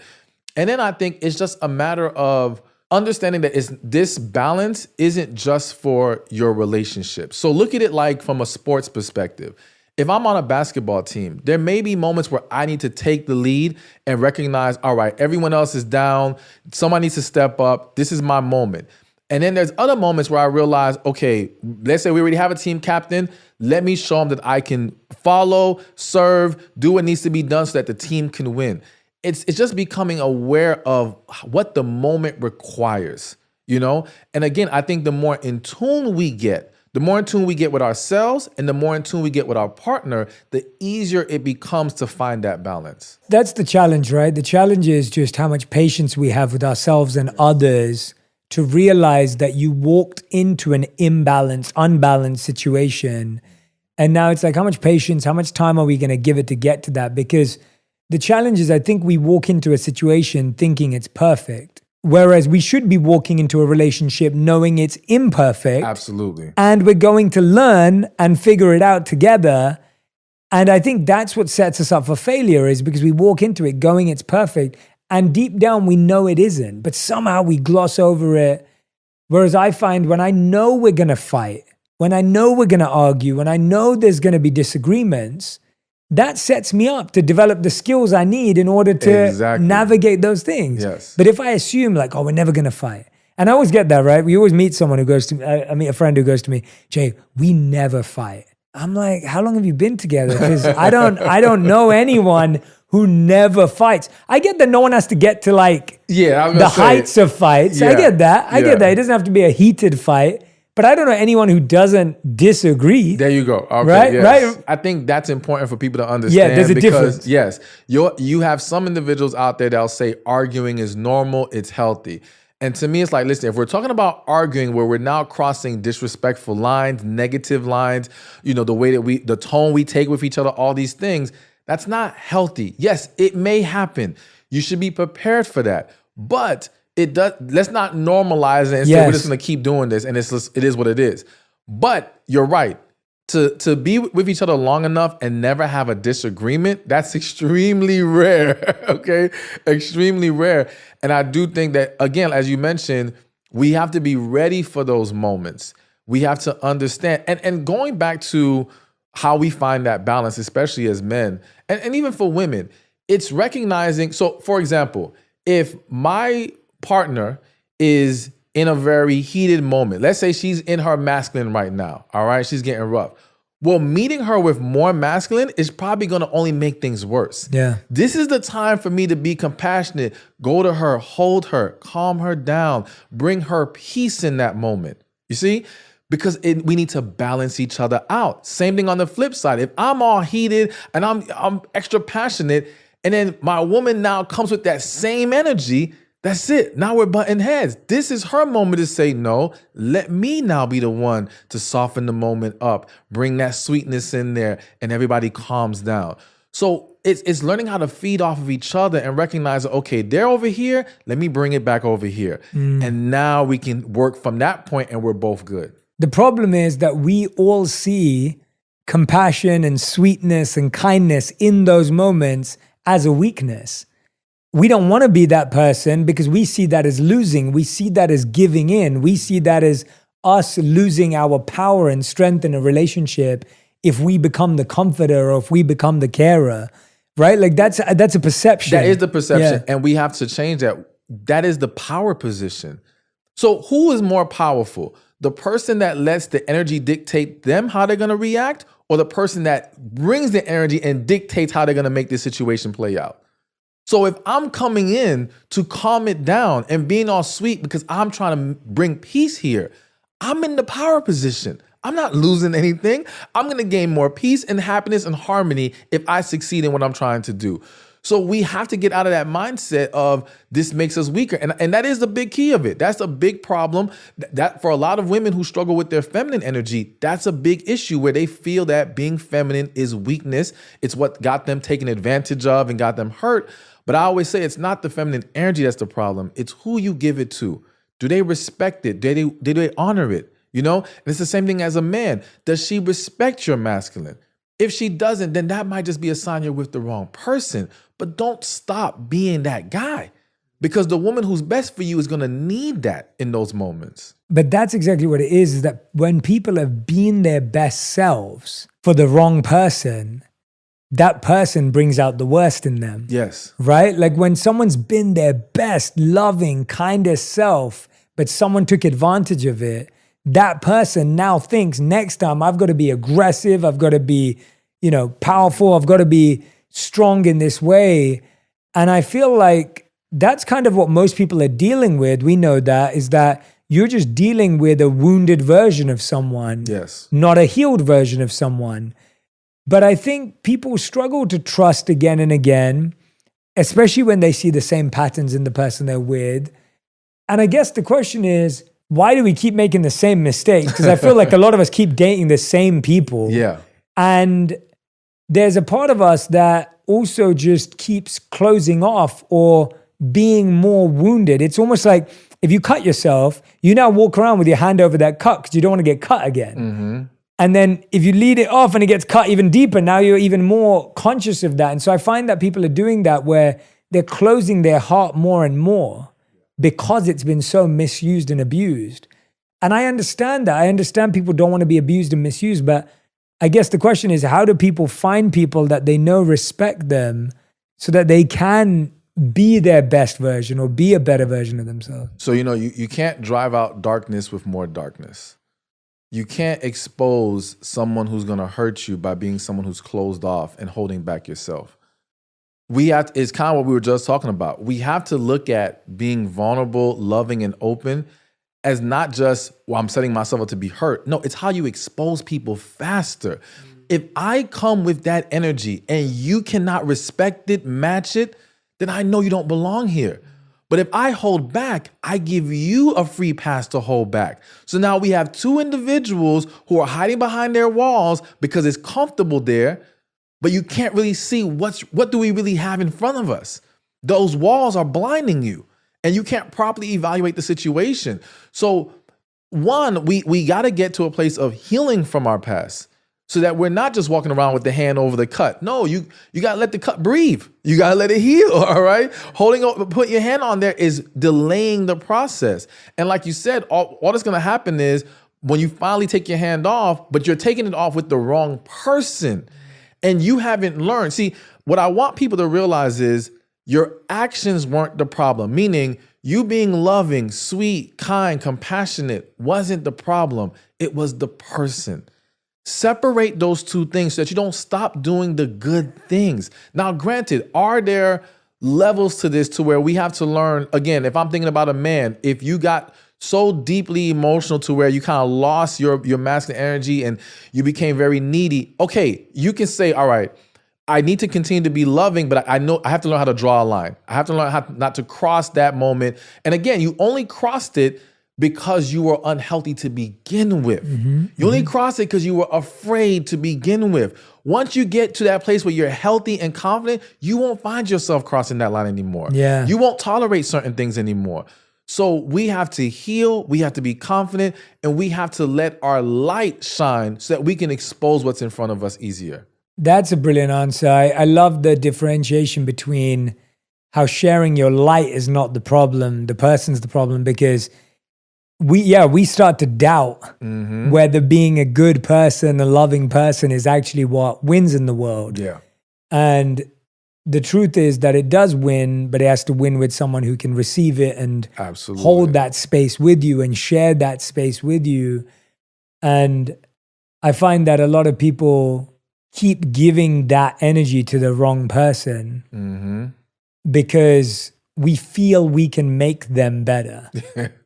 And then I think it's just a matter of understanding that this balance isn't just for your relationship. So look at it like from a sports perspective. If I'm on a basketball team, there may be moments where I need to take the lead and recognize, all right, everyone else is down. Someone needs to step up. This is my moment. And then there's other moments where I realize, okay, let's say we already have a team captain. Let me show them that I can follow, serve, do what needs to be done so that the team can win. It's just becoming aware of what the moment requires, And again, I think the more in tune we get with ourselves and the more in tune we get with our partner, the easier it becomes to find that balance. That's the challenge, right? The challenge is just how much patience we have with ourselves and others to realize that you walked into an unbalanced situation. And now it's like, how much patience, how much time are we going to give it to get to that? Because the challenge is, I think we walk into a situation thinking it's perfect, whereas we should be walking into a relationship knowing it's imperfect. Absolutely. And we're going to learn and figure it out together. And I think that's what sets us up for failure, is because we walk into it going it's perfect. And deep down, we know it isn't, but somehow we gloss over it. Whereas I find when I know we're going to fight, when I know we're going to argue, when I know there's going to be disagreements, that sets me up to develop the skills I need in order to navigate those things. Yes. But if I assume like, we're never going to fight. And I always get that, right? We always meet someone who goes to me, I meet a friend who goes to me, Jay, we never fight. I'm like, how long have you been together? Because I don't know anyone who never fights. I get that no one has to get to the heights of fights. Yeah, I get that. I get that. It doesn't have to be a heated fight. But I don't know anyone who doesn't disagree. There you go. Okay, right? Yes. Right? I think that's important for people to understand. Yeah, there's a difference. Yes, you have some individuals out there that'll say arguing is normal, it's healthy. And to me, it's like, listen, if we're talking about arguing where we're now crossing disrespectful lines, negative llines, the way that the tone we take with each other, all these things, that's not healthy. Yes, it may happen. You should be prepared for that. But let's not normalize it and say we're just going to keep doing this and it is what it is. But you're right. To be with each other long enough and never have a disagreement, that's extremely rare, okay? Extremely rare. And I do think that, again, as you mentioned, we have to be ready for those moments. We have to understand. And going back to how we find that balance, especially as men, and even for women, it's recognizing. So, for example, if my partner is in a very heated moment, let's say she's in her masculine right now, all right? She's getting rough. Well, meeting her with more masculine is probably going to only make things worse. Yeah. This is the time for me to be compassionate, go to her, hold her, calm her down, bring her peace in that moment. You see? Because we need to balance each other out. Same thing on the flip side. If I'm all heated and I'm extra passionate, and then my woman now comes with that same energy, that's it. Now we're butting heads. This is her moment to say, no, let me now be the one to soften the moment up, bring that sweetness in there, and everybody calms down. So it's learning how to feed off of each other and recognize, okay, they're over here, let me bring it back over here. And now we can work from that point and we're both good. The problem is that we all see compassion and sweetness and kindness in those moments as a weakness. We don't want to be that person because we see that as losing. We see that as giving in. We see that as us losing our power and strength in a relationship if we become the comforter or if we become the carer, right? Like that's a perception. That is the perception. And we have to change that. That is the power position. So who is more powerful? The person that lets the energy dictate them how they're going to react, or the person that brings the energy and dictates how they're going to make this situation play out? So if I'm coming in to calm it down and being all sweet because I'm trying to bring peace here, I'm in the power position. I'm not losing anything. I'm going to gain more peace and happiness and harmony if I succeed in what I'm trying to do. So we have to get out of that mindset of this makes us weaker. And that is the big key of it. That's a big problem. That for a lot of women who struggle with their feminine energy, that's a big issue where they feel that being feminine is weakness. It's what got them taken advantage of and got them hurt. But I always say it's not the feminine energy that's the problem. It's who you give it to. Do they respect it? Do they honor it? You know, and it's the same thing as a man. Does she respect your masculine? If she doesn't, then that might just be a sign you're with the wrong person. But don't stop being that guy, because the woman who's best for you is going to need that in those moments. But that's exactly what it is that when people have been their best selves for the wrong person, that person brings out the worst in them. Yes. Right? Like when someone's been their best, loving, kindest self, but someone took advantage of it, that person now thinks next time I've got to be aggressive, I've got to be, powerful, I've got to be strong in this way. And I feel like that's kind of what most people are dealing with. We know that is that you're just dealing with a wounded version of someone, yes, not a healed version of someone. But I think people struggle to trust again and again, especially when they see the same patterns in the person they're with. And I guess the question is, why do we keep making the same mistakes? Because I feel like a lot of us keep dating the same people. Yeah. And there's a part of us that also just keeps closing off or being more wounded. It's almost like if you cut yourself, you now walk around with your hand over that cut because you don't want to get cut again. Mm-hmm. And then if you lead it off and it gets cut even deeper, now you're even more conscious of that. And so I find that people are doing that where they're closing their heart more and more because it's been so misused and abused. And I understand that. I understand people don't want to be abused and misused, but I guess the question is, how do people find people that they know respect them so that they can be their best version or be a better version of themselves? So, you can't drive out darkness with more darkness. You can't expose someone who's going to hurt you by being someone who's closed off and holding back yourself. It's kind of what we were just talking about. We have to look at being vulnerable, loving, and open as not just, well, I'm setting myself up to be hurt. No, it's how you expose people faster. If I come with that energy and you cannot respect it, match it, then I know you don't belong here. But if I hold back, I give you a free pass to hold back. So now we have two individuals who are hiding behind their walls because it's comfortable there, but you can't really see what do we really have in front of us. Those walls are blinding you and you can't properly evaluate the situation. So one, we got to get to a place of healing from our past so that we're not just walking around with the hand over the cut. No, you got to let the cut breathe. You got to let it heal, all right? Putting your hand on there is delaying the process. And like you said, all that's going to happen is when you finally take your hand off, but you're taking it off with the wrong person and you haven't learned. See, what I want people to realize is your actions weren't the problem, meaning you being loving, sweet, kind, compassionate wasn't the problem. It was the person. Separate those two things so that you don't stop doing the good things. Now, granted, are there levels to this to where we have to learn, again, if I'm thinking about a man, if you got so deeply emotional to where you kind of lost your masculine energy and you became very needy, okay, you can say, all right, I need to continue to be loving, but I know I have to learn how to draw a line. I have to learn how not to cross that moment. And again, you only crossed it because you were unhealthy to begin with. You only crossed it because you were afraid to begin with. Once you get to that place where you're healthy and confident, you won't find yourself crossing that line anymore. Yeah. You won't tolerate certain things anymore. So we have to heal, we have to be confident, and we have to let our light shine so that we can expose what's in front of us easier. That's a brilliant answer. I love the differentiation between how sharing your light is not the problem, the person's the problem, because we start to doubt whether being a good person, a loving person is actually what wins in the world. Yeah. And the truth is that it does win, but it has to win with someone who can receive it and Absolutely. hold that space with you and share that space with you. And I find that a lot of people keep giving that energy to the wrong person because we feel we can make them better,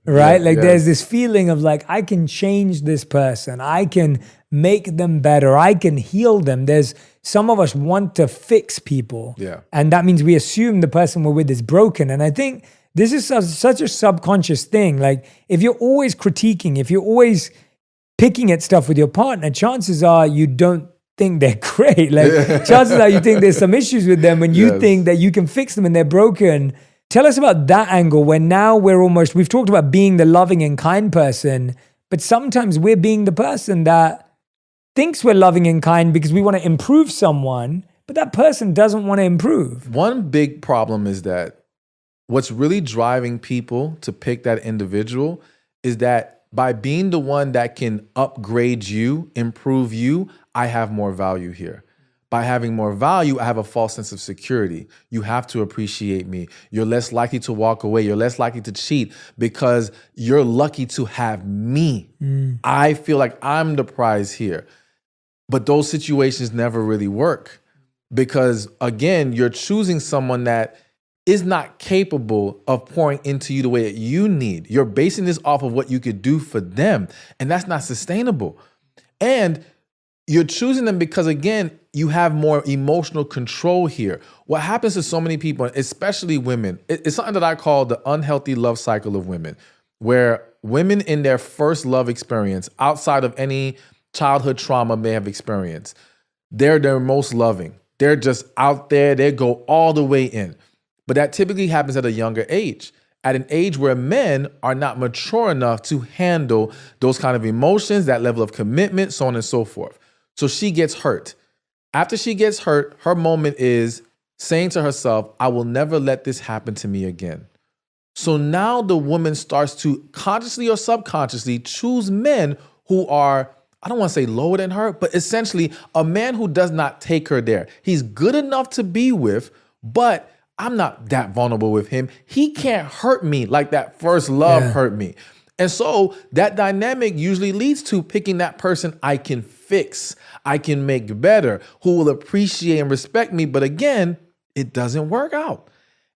right? Yeah, like yes. there's this feeling of like, I can change this person. I can make them better. I can heal them. There's some of us want to fix people. Yeah. And that means we assume the person we're with is broken. And I think this is such a subconscious thing. Like if you're always critiquing, if you're always picking at stuff with your partner, chances are you don't think they're great. Like chances are you think there's some issues with them and you think that you can fix them and they're broken. Tell us about that angle where now we've talked about being the loving and kind person, but sometimes we're being the person that thinks we're loving and kind because we want to improve someone, but that person doesn't want to improve. One big problem is that what's really driving people to pick that individual is that by being the one that can upgrade you, improve you, I have more value here. By having more value, I have a false sense of security. You have to appreciate me. You're less likely to walk away. You're less likely to cheat because you're lucky to have me. I feel like I'm the prize here. But those situations never really work because, again, you're choosing someone that is not capable of pouring into you the way that you need. You're basing this off of what you could do for them, and that's not sustainable. And you're choosing them because, again, you have more emotional control here. What happens to so many people, especially women, it's something that I call the unhealthy love cycle of women, where women in their first love experience, outside of any childhood trauma may have experienced, they're their most loving. They're just out there. They go all the way in. But that typically happens at a younger age, at an age where men are not mature enough to handle those kind of emotions, that level of commitment, so on and so forth. So she gets hurt. After she gets hurt, her moment is saying to herself, I will never let this happen to me again. So now the woman starts to consciously or subconsciously choose men who are, I don't want to say lower than her, but essentially a man who does not take her there. He's good enough to be with, but I'm not that vulnerable with him. He can't hurt me like that first love hurt me. And so that dynamic usually leads to picking that person I can fix, I can make better, who will appreciate and respect me. But again, it doesn't work out.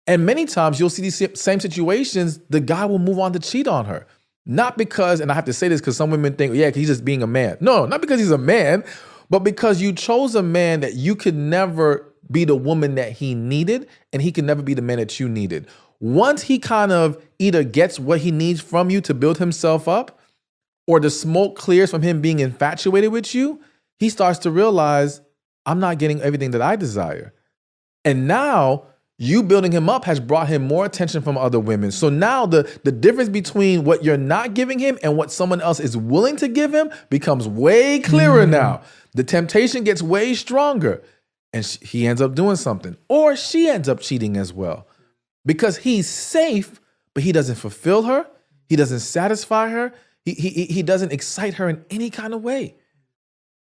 And many times you'll see these same situations, the guy will move on to cheat on her. Not because, and I have to say this because some women think, yeah, he's just being a man. No, not because he's a man, but because you chose a man that you could never be the woman that he needed, and he can never be the man that you needed. Once he kind of either gets what he needs from you to build himself up, or the smoke clears from him being infatuated with you, he starts to realize, I'm not getting everything that I desire. And now you building him up has brought him more attention from other women. So now the difference between what you're not giving him and what someone else is willing to give him becomes way clearer now. The temptation gets way stronger. And he ends up doing something. Or she ends up cheating as well. Because he's safe, but he doesn't fulfill her. He doesn't satisfy her. He doesn't excite her in any kind of way.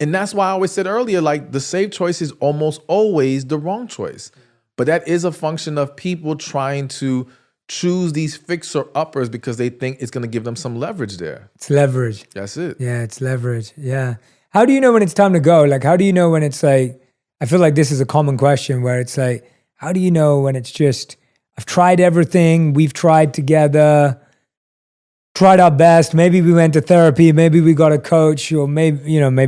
And that's why I always said earlier, like the safe choice is almost always the wrong choice. But that is a function of people trying to choose these fixer-uppers because they think it's going to give them some leverage there. It's leverage. That's it. Yeah, it's leverage. Yeah. How do you know when it's time to go? Like, how do you know when it's like, I feel like this is a common question where it's like, how do you know when it's just, I've tried everything, we've tried together, tried our best, maybe we went to therapy, maybe we got a coach, or maybe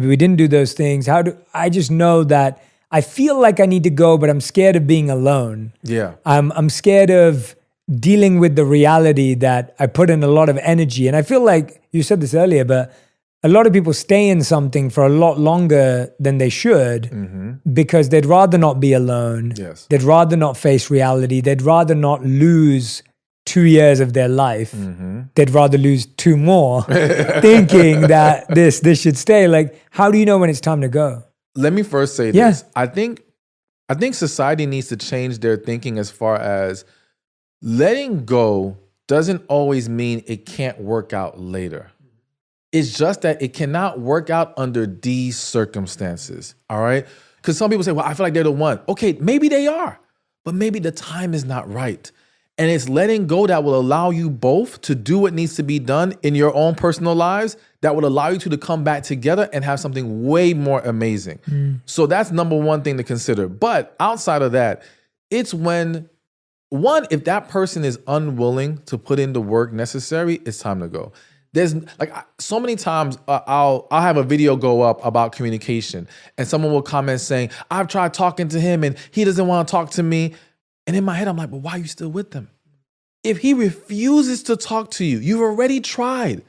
we didn't do those things. How do I just know that I feel like I need to go, but I'm scared of being alone. Yeah. I'm scared of dealing with the reality that I put in a lot of energy. And I feel like you said this earlier, but a lot of people stay in something for a lot longer than they should because they'd rather not be alone. Yes. They'd rather not face reality. They'd rather not lose 2 years of their life. They'd rather lose 2 more thinking that this should stay. Like, how do you know when it's time to go? Let me first say this. I think society needs to change their thinking as far as letting go doesn't always mean it can't work out later. It's just that it cannot work out under these circumstances, all right? Because some people say, well, I feel like they're the one. Okay, maybe they are, but maybe the time is not right. And it's letting go that will allow you both to do what needs to be done in your own personal lives that will allow you to come back together and have something way more amazing. So that's number one thing to consider. But outside of that, it's when one, if that person is unwilling to put in the work necessary, it's time to go. There's so many times I'll have a video go up about communication and someone will comment saying, I've tried talking to him and he doesn't want to talk to me. And in my head, I'm like, but why are you still with them? If he refuses to talk to you, you've already tried.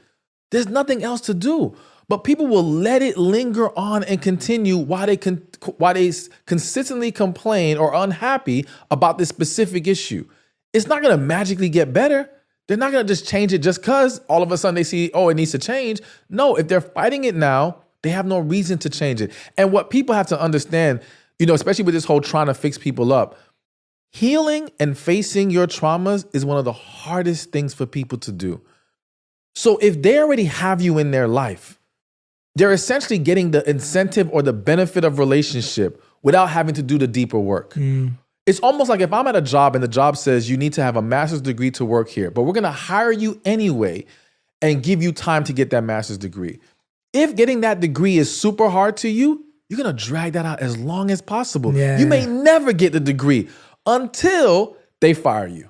There's nothing else to do. But people will let it linger on and continue while they consistently complain or unhappy about this specific issue. It's not going to magically get better. They're not going to just change it just because all of a sudden they see, oh, it needs to change. No, if they're fighting it now, they have no reason to change it. And what people have to understand, especially with this whole trying to fix people up, healing and facing your traumas is one of the hardest things for people to do. So if they already have you in their life, they're essentially getting the incentive or the benefit of relationship without having to do the deeper work. It's almost like if I'm at a job and the job says you need to have a master's degree to work here, but we're going to hire you anyway and give you time to get that master's degree. If getting that degree is super hard to you, you're going to drag that out as long as possible. Yeah. You may never get the degree until they fire you.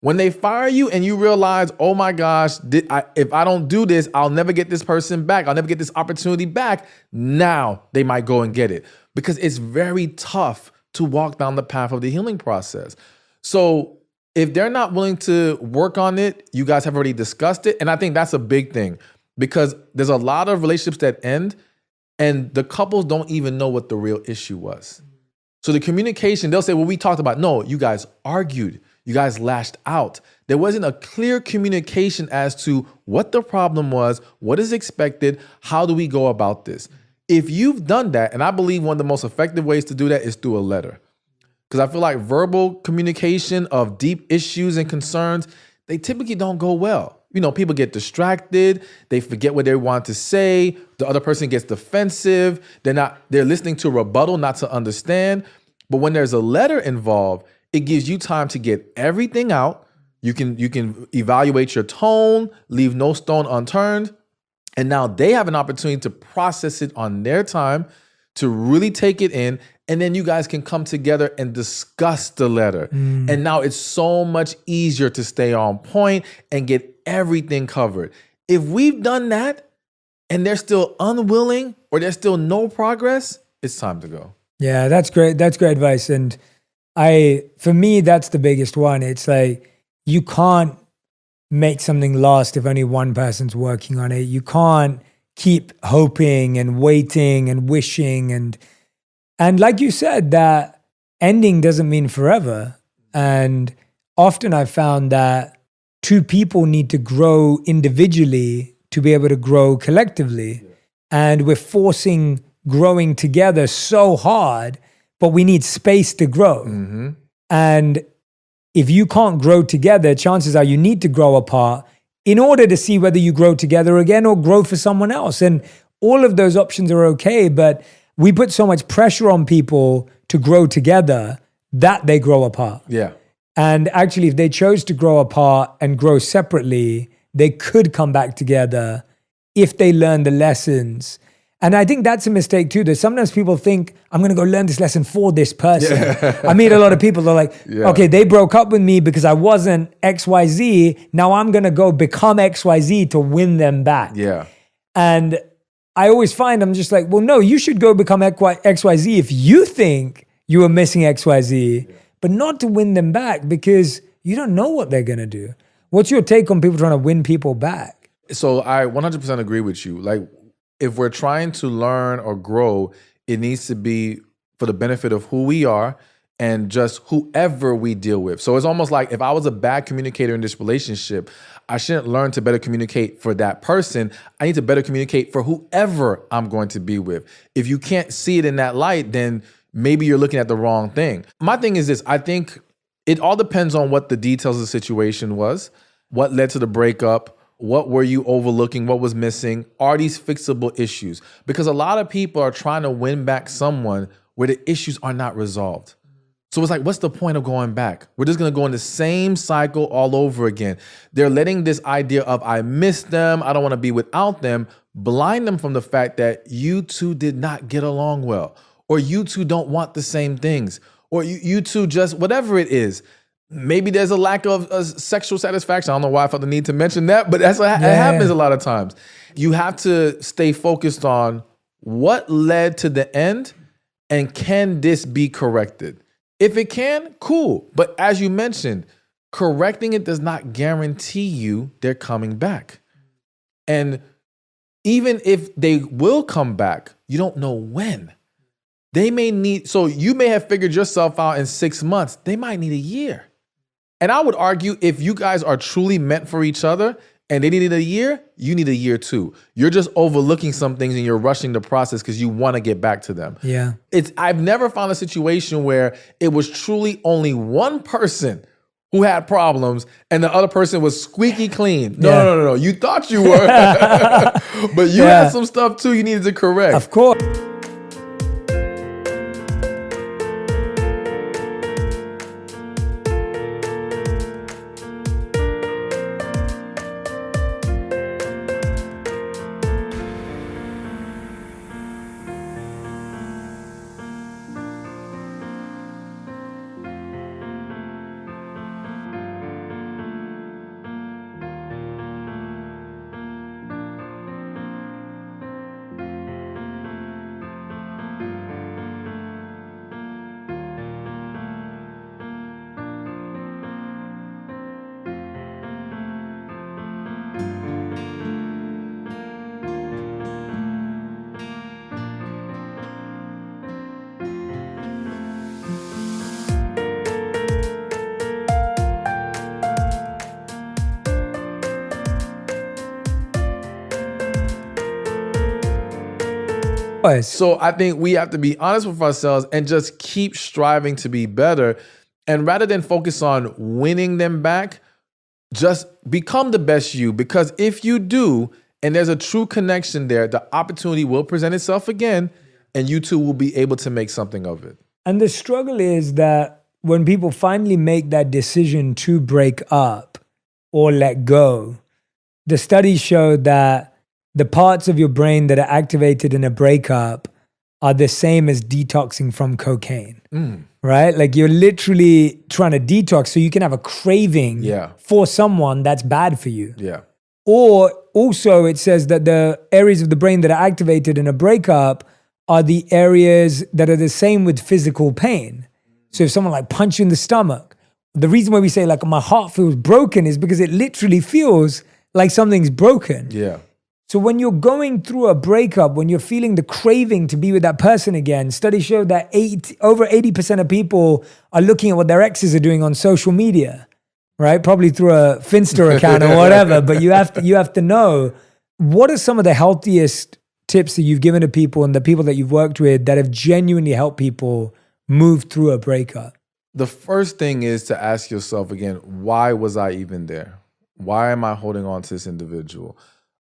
When they fire you and you realize, oh my gosh, if I don't do this, I'll never get this person back. I'll never get this opportunity back. Now they might go and get it because it's very tough to walk down the path of the healing process. So if they're not willing to work on it, you guys have already discussed it. And I think that's a big thing because there's a lot of relationships that end and the couples don't even know what the real issue was. So the communication, they'll say, well, we talked about, no, you guys argued. You guys lashed out. There wasn't a clear communication as to what the problem was, what is expected, how do we go about this? If you've done that, and I believe one of the most effective ways to do that is through a letter. Because I feel like verbal communication of deep issues and concerns, they typically don't go well. People get distracted, they forget what they want to say, the other person gets defensive, they're listening to rebuttal, not to understand. But when there's a letter involved, it gives you time to get everything out. You can evaluate your tone, leave no stone unturned. And now they have an opportunity to process it on their time, to really take it in. And then you guys can come together and discuss the letter. And now it's so much easier to stay on point and get everything covered. If we've done that and they're still unwilling or there's still no progress, it's time to go. Yeah, that's great. That's great advice. And for me, that's the biggest one. It's like, you can't make something last if only one person's working on it. You can't keep hoping and waiting and wishing. And like you said, that ending doesn't mean forever. And often I've found that two people need to grow individually to be able to grow collectively. Yeah. And we're forcing growing together so hard, but we need space to grow. Mm-hmm. And if you can't grow together, chances are you need to grow apart in order to see whether you grow together again or grow for someone else. And all of those options are okay, but we put so much pressure on people to grow together that they grow apart. Yeah. And actually, if they chose to grow apart and grow separately, they could come back together if they learn the lessons. And I think that's a mistake too, that sometimes people think, I'm going to go learn this lesson for this person. Yeah. I meet a lot of people that are like, okay, they broke up with me because I wasn't XYZ. Now I'm going to go become XYZ to win them back. Yeah. And I always find I'm just like, well, no, you should go become XYZ if you think you were missing XYZ, but not to win them back because you don't know what they're going to do. What's your take on people trying to win people back? So I 100% agree with you. Like, if we're trying to learn or grow, it needs to be for the benefit of who we are and just whoever we deal with. So it's almost like if I was a bad communicator in this relationship, I shouldn't learn to better communicate for that person. I need to better communicate for whoever I'm going to be with. If you can't see it in that light, then maybe you're looking at the wrong thing. My thing is this, I think it all depends on what the details of the situation was, what led to the breakup, what were you overlooking? What was missing? Are these fixable issues? Because a lot of people are trying to win back someone where the issues are not resolved. So it's like, what's the point of going back? We're just going to go in the same cycle all over again. They're letting this idea of I miss them, I don't want to be without them, blind them from the fact that you two did not get along well, or you two don't want the same things, or you two just, whatever it is. maybe there's a lack of sexual satisfaction. I don't know why I felt the need to mention that, but it happens a lot of times. You have to stay focused on what led to the end and can this be corrected? If it can, cool. But as you mentioned, correcting it does not guarantee you they're coming back. And even if they will come back, you don't know when. They may need, so you may have figured yourself out in 6 months. They might need a year. And I would argue if you guys are truly meant for each other and they needed a year, you need a year too. You're just overlooking some things and you're rushing the process because you want to get back to them. Yeah. I've never found a situation where it was truly only one person who had problems and the other person was squeaky clean. No. You thought you were, but you had some stuff too you needed to correct. Of course. So I think we have to be honest with ourselves and just keep striving to be better. And rather than focus on winning them back, just become the best you. Because if you do, and there's a true connection there, the opportunity will present itself again, and you two will be able to make something of it. And the struggle is that when people finally make that decision to break up or let go, the studies show that the parts of your brain that are activated in a breakup are the same as detoxing from cocaine, right? Like you're literally trying to detox so you can have a craving for someone that's bad for you. Yeah. Or also it says that the areas of the brain that are activated in a breakup are the areas that are the same with physical pain. So if someone like punch you in the stomach, the reason why we say like my heart feels broken is because it literally feels like something's broken. Yeah. So when you're going through a breakup, when you're feeling the craving to be with that person again, studies show that over 80% of people are looking at what their exes are doing on social media, right? Probably through a Finsta account or whatever, but you have to know, what are some of the healthiest tips that you've given to people and the people that you've worked with that have genuinely helped people move through a breakup? The first thing is to ask yourself again, why was I even there? Why am I holding on to this individual?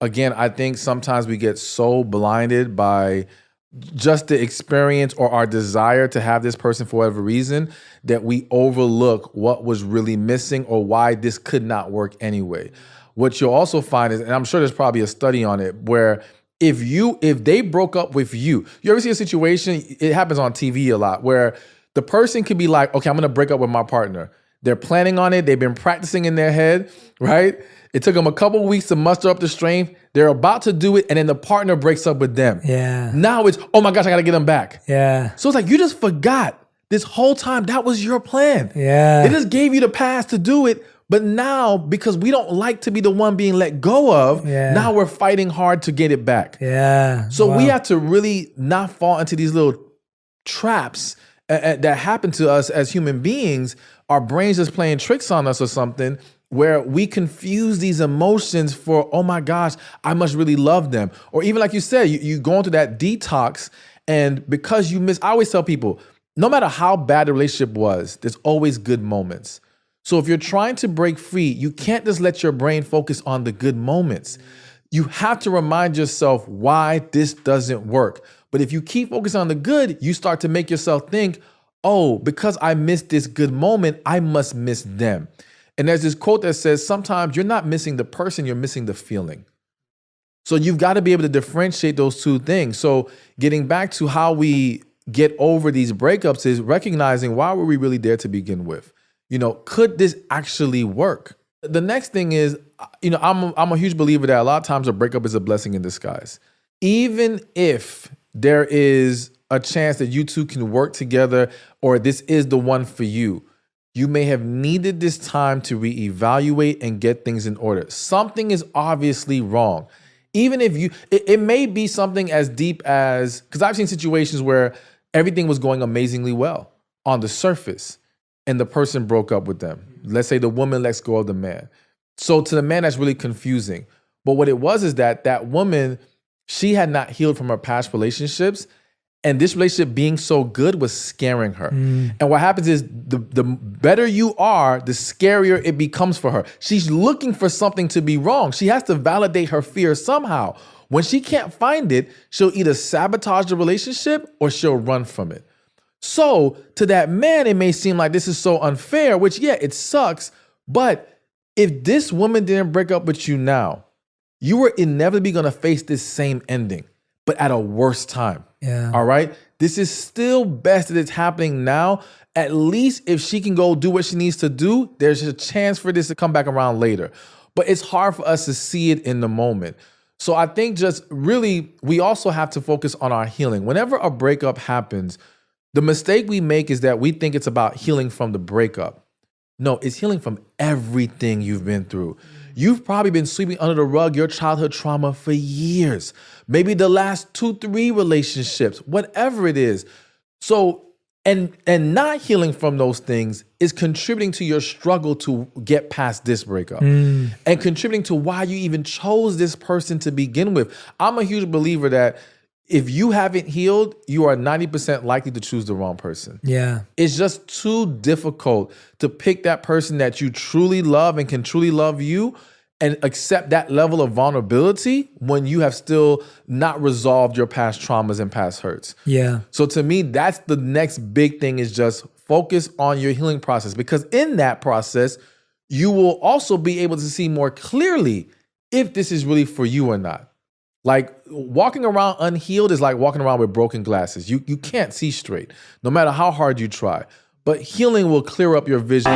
Again, I think sometimes we get so blinded by just the experience or our desire to have this person for whatever reason that we overlook what was really missing or why this could not work anyway. What you'll also find is, and I'm sure there's probably a study on it, where if they broke up with you ever see a situation, it happens on TV a lot, where the person could be like, okay, I'm going to break up with my partner. They're planning on it. They've been practicing in their head, right? It took them a couple of weeks to muster up the strength. They're about to do it, and then the partner breaks up with them. Yeah. Now it's, oh my gosh, I got to get them back. Yeah. So it's like, you just forgot this whole time that was your plan. Yeah. They just gave you the pass to do it. But now, because we don't like to be the one being let go of, now we're fighting hard to get it back. Yeah. So we have to really not fall into these little traps that happen to us as human beings. Our brains just playing tricks on us or something, where we confuse these emotions for, oh my gosh, I must really love them. Or even like you said, you go into that detox, and because I always tell people, no matter how bad the relationship was, there's always good moments. So if you're trying to break free, you can't just let your brain focus on the good moments. You have to remind yourself why this doesn't work. But if you keep focusing on the good, you start to make yourself think, oh, because I missed this good moment, I must miss them. And there's this quote that says, sometimes you're not missing the person, you're missing the feeling. So you've got to be able to differentiate those two things. So getting back to how we get over these breakups is recognizing, why were we really there to begin with? Could this actually work? The next thing is, I'm a huge believer that a lot of times a breakup is a blessing in disguise. Even if there is a chance that you two can work together or this is the one for you, you may have needed this time to reevaluate and get things in order. Something is obviously wrong. Even if it may be something as deep as, because I've seen situations where everything was going amazingly well on the surface and the person broke up with them. Let's say the woman lets go of the man. So to the man, that's really confusing. But what it was is that woman, she had not healed from her past relationships. And this relationship being so good was scaring her. And what happens is the better you are, the scarier it becomes for her. She's looking for something to be wrong. She has to validate her fear somehow. When she can't find it, she'll either sabotage the relationship or she'll run from it. So to that man, it may seem like this is so unfair, which, yeah, it sucks. But if this woman didn't break up with you now, you were inevitably going to face this same ending, but at a worse time. Yeah. All right. This is still best that it's happening now. At least if she can go do what she needs to do, there's a chance for this to come back around later. But it's hard for us to see it in the moment. So I think just really, we also have to focus on our healing. Whenever a breakup happens, the mistake we make is that we think it's about healing from the breakup. No, it's healing from everything you've been through. You've probably been sweeping under the rug your childhood trauma for years, maybe the last 2-3 relationships, whatever it is. So, and not healing from those things is contributing to your struggle to get past this breakup and contributing to why you even chose this person to begin with. I'm a huge believer that if you haven't healed, you are 90% likely to choose the wrong person. Yeah. It's just too difficult to pick that person that you truly love and can truly love you and accept that level of vulnerability when you have still not resolved your past traumas and past hurts. Yeah. So to me, that's the next big thing, is just focus on your healing process, because in that process, you will also be able to see more clearly if this is really for you or not. Like walking around unhealed is like walking around with broken glasses. You can't see straight, no matter how hard you try. But healing will clear up your vision.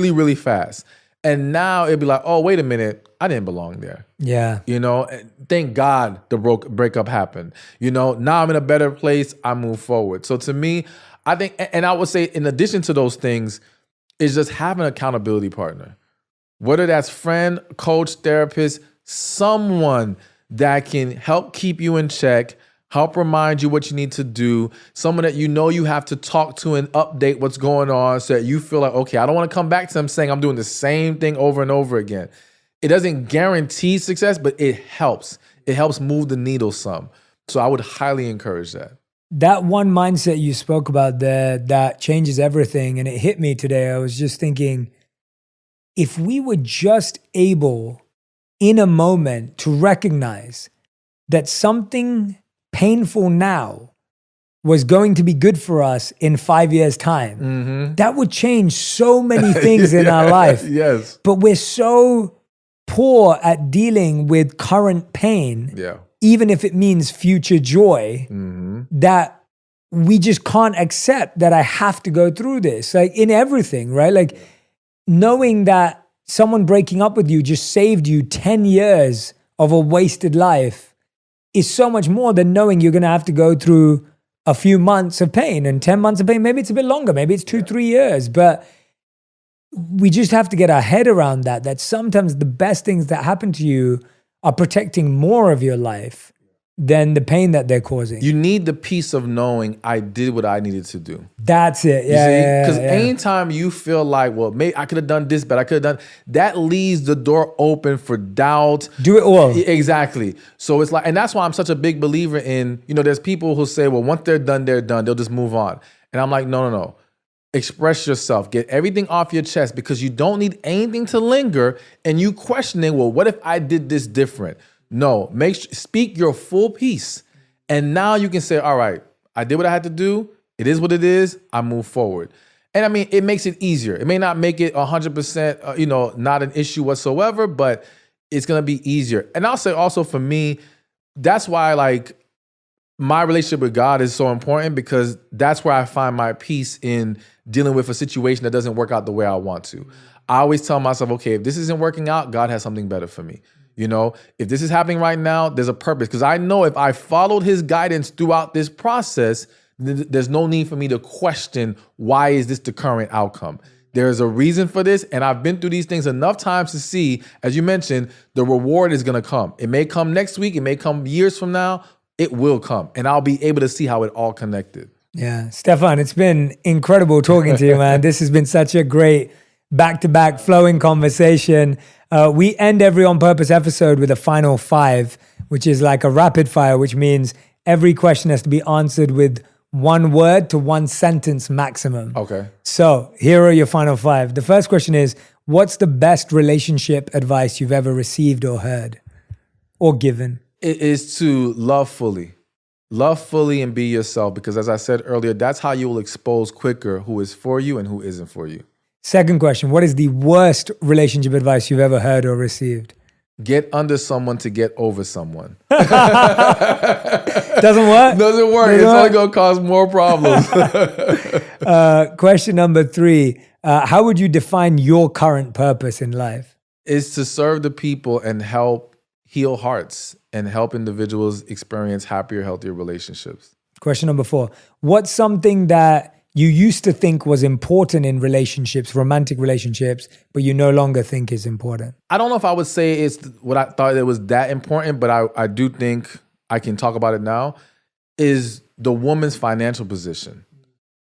Really fast. And now it'd be like, oh, wait a minute, I didn't belong there. Yeah. And thank God the breakup happened. Now I'm in a better place. I move forward. So to me, I think, and I would say in addition to those things, is just have an accountability partner. Whether that's friend, coach, therapist, someone that can help keep you in check, help remind you what you need to do, someone that you have to talk to and update what's going on so that you feel like, okay, I don't want to come back to them saying I'm doing the same thing over and over again. It doesn't guarantee success, but it helps. It helps move the needle some. So I would highly encourage that. That one mindset you spoke about there, that changes everything. And it hit me today. I was just thinking, if we were just able in a moment to recognize that something painful now was going to be good for us in 5 years' time, that would change so many things in our life. Yes. But we're so poor at dealing with current pain, even if it means future joy, that we just can't accept that I have to go through this. Like in everything, right? Like knowing that someone breaking up with you just saved you 10 years of a wasted life is so much more than knowing you're going to have to go through a few months of pain and 10 months of pain. Maybe it's a bit longer. Maybe it's 2-3 years. But we just have to get our head around that sometimes the best things that happen to you are protecting more of your life than the pain that they're causing. You need the peace of knowing I did what I needed to do. That's it. Yeah. Because anytime you feel like, well, maybe I could have done this, but I could have done, that leaves the door open for doubt. Do it all. Exactly. So it's like, and that's why I'm such a big believer in, there's people who say, well, once they're done, they'll just move on. And I'm like, no. Express yourself. Get everything off your chest, because you don't need anything to linger and you questioning, well, what if I did this different? No, speak your full piece. And now you can say, all right, I did what I had to do. It is what it is. I move forward. And I mean, it makes it easier. It may not make it 100%, not an issue whatsoever, but it's going to be easier. And I'll say also for me, that's why like my relationship with God is so important, because that's where I find my peace in dealing with a situation that doesn't work out the way I want to. I always tell myself, okay, if this isn't working out, God has something better for me. If this is happening right now, there's a purpose. Because I know if I followed his guidance throughout this process, there's no need for me to question, why is this the current outcome? There's a reason for this. And I've been through these things enough times to see, as you mentioned, the reward is going to come. It may come next week. It may come years from now. It will come. And I'll be able to see how it all connected. Yeah. Stephan, it's been incredible talking to you, man. This has been such a great back-to-back flowing conversation. We end every On Purpose episode with a final 5, which is like a rapid fire, which means every question has to be answered with 1 word to 1 sentence maximum. Okay. So here are your final 5. The first question is, what's the best relationship advice you've ever received or heard or given? It is to love fully. Love fully and be yourself, because as I said earlier, that's how you will expose quicker who is for you and who isn't for you. Second question, what is the worst relationship advice you've ever heard or received? Get under someone to get over someone. Doesn't work? Doesn't work. It's only going to cause more problems. Question number 3, how would you define your current purpose in life? It's to serve the people and help heal hearts and help individuals experience happier, healthier relationships. Question number 4, what's something that you used to think was important in relationships, romantic relationships, but you no longer think is important? I don't know if I would say it's what I thought it was that important, but I do think I can talk about it now, is the woman's financial position,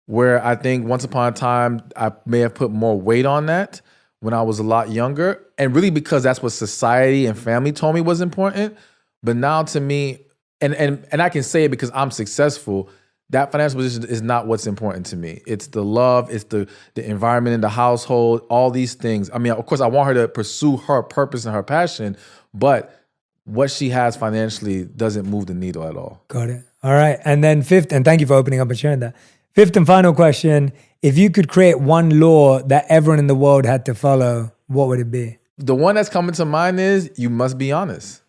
where I think once upon a time, I may have put more weight on that when I was a lot younger, and really because that's what society and family told me was important. But now to me, and I can say it because I'm successful, that financial position is not what's important to me. It's the love, it's the environment in the household, all these things. I mean, of course, I want her to pursue her purpose and her passion, but what she has financially doesn't move the needle at all. Got it. All right. And then 5th, and thank you for opening up and sharing that. 5th and final question, if you could create 1 law that everyone in the world had to follow, what would it be? The one that's coming to mind is you must be honest.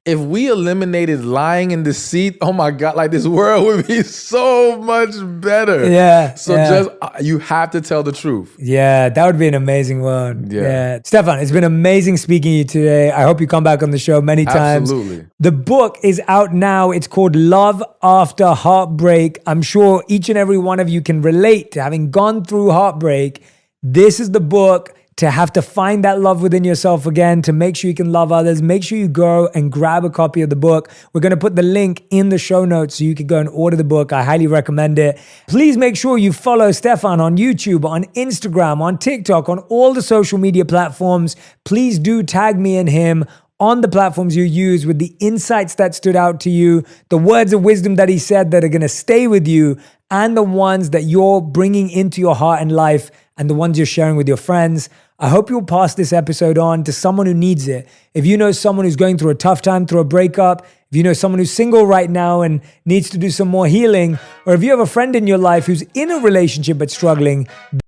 If we eliminated lying and deceit, oh my God, like this world would be so much better. Yeah. So just, you have to tell the truth. Yeah, that would be an amazing world. Yeah. Stephan, it's been amazing speaking to you today. I hope you come back on the show many times. Absolutely. The book is out now. It's called Love After Heartbreak. I'm sure each and every one of you can relate to having gone through heartbreak. This is the book to have to find that love within yourself again, to make sure you can love others. Make sure you go and grab a copy of the book. We're going to put the link in the show notes so you can go and order the book. I highly recommend it. Please make sure you follow Stephan on YouTube, on Instagram, on TikTok, on all the social media platforms. Please do tag me and him on the platforms you use with the insights that stood out to you, the words of wisdom that he said that are going to stay with you, and the ones that you're bringing into your heart and life, and the ones you're sharing with your friends. I hope you'll pass this episode on to someone who needs it. If you know someone who's going through a tough time, through a breakup, if you know someone who's single right now and needs to do some more healing, or if you have a friend in your life who's in a relationship but struggling,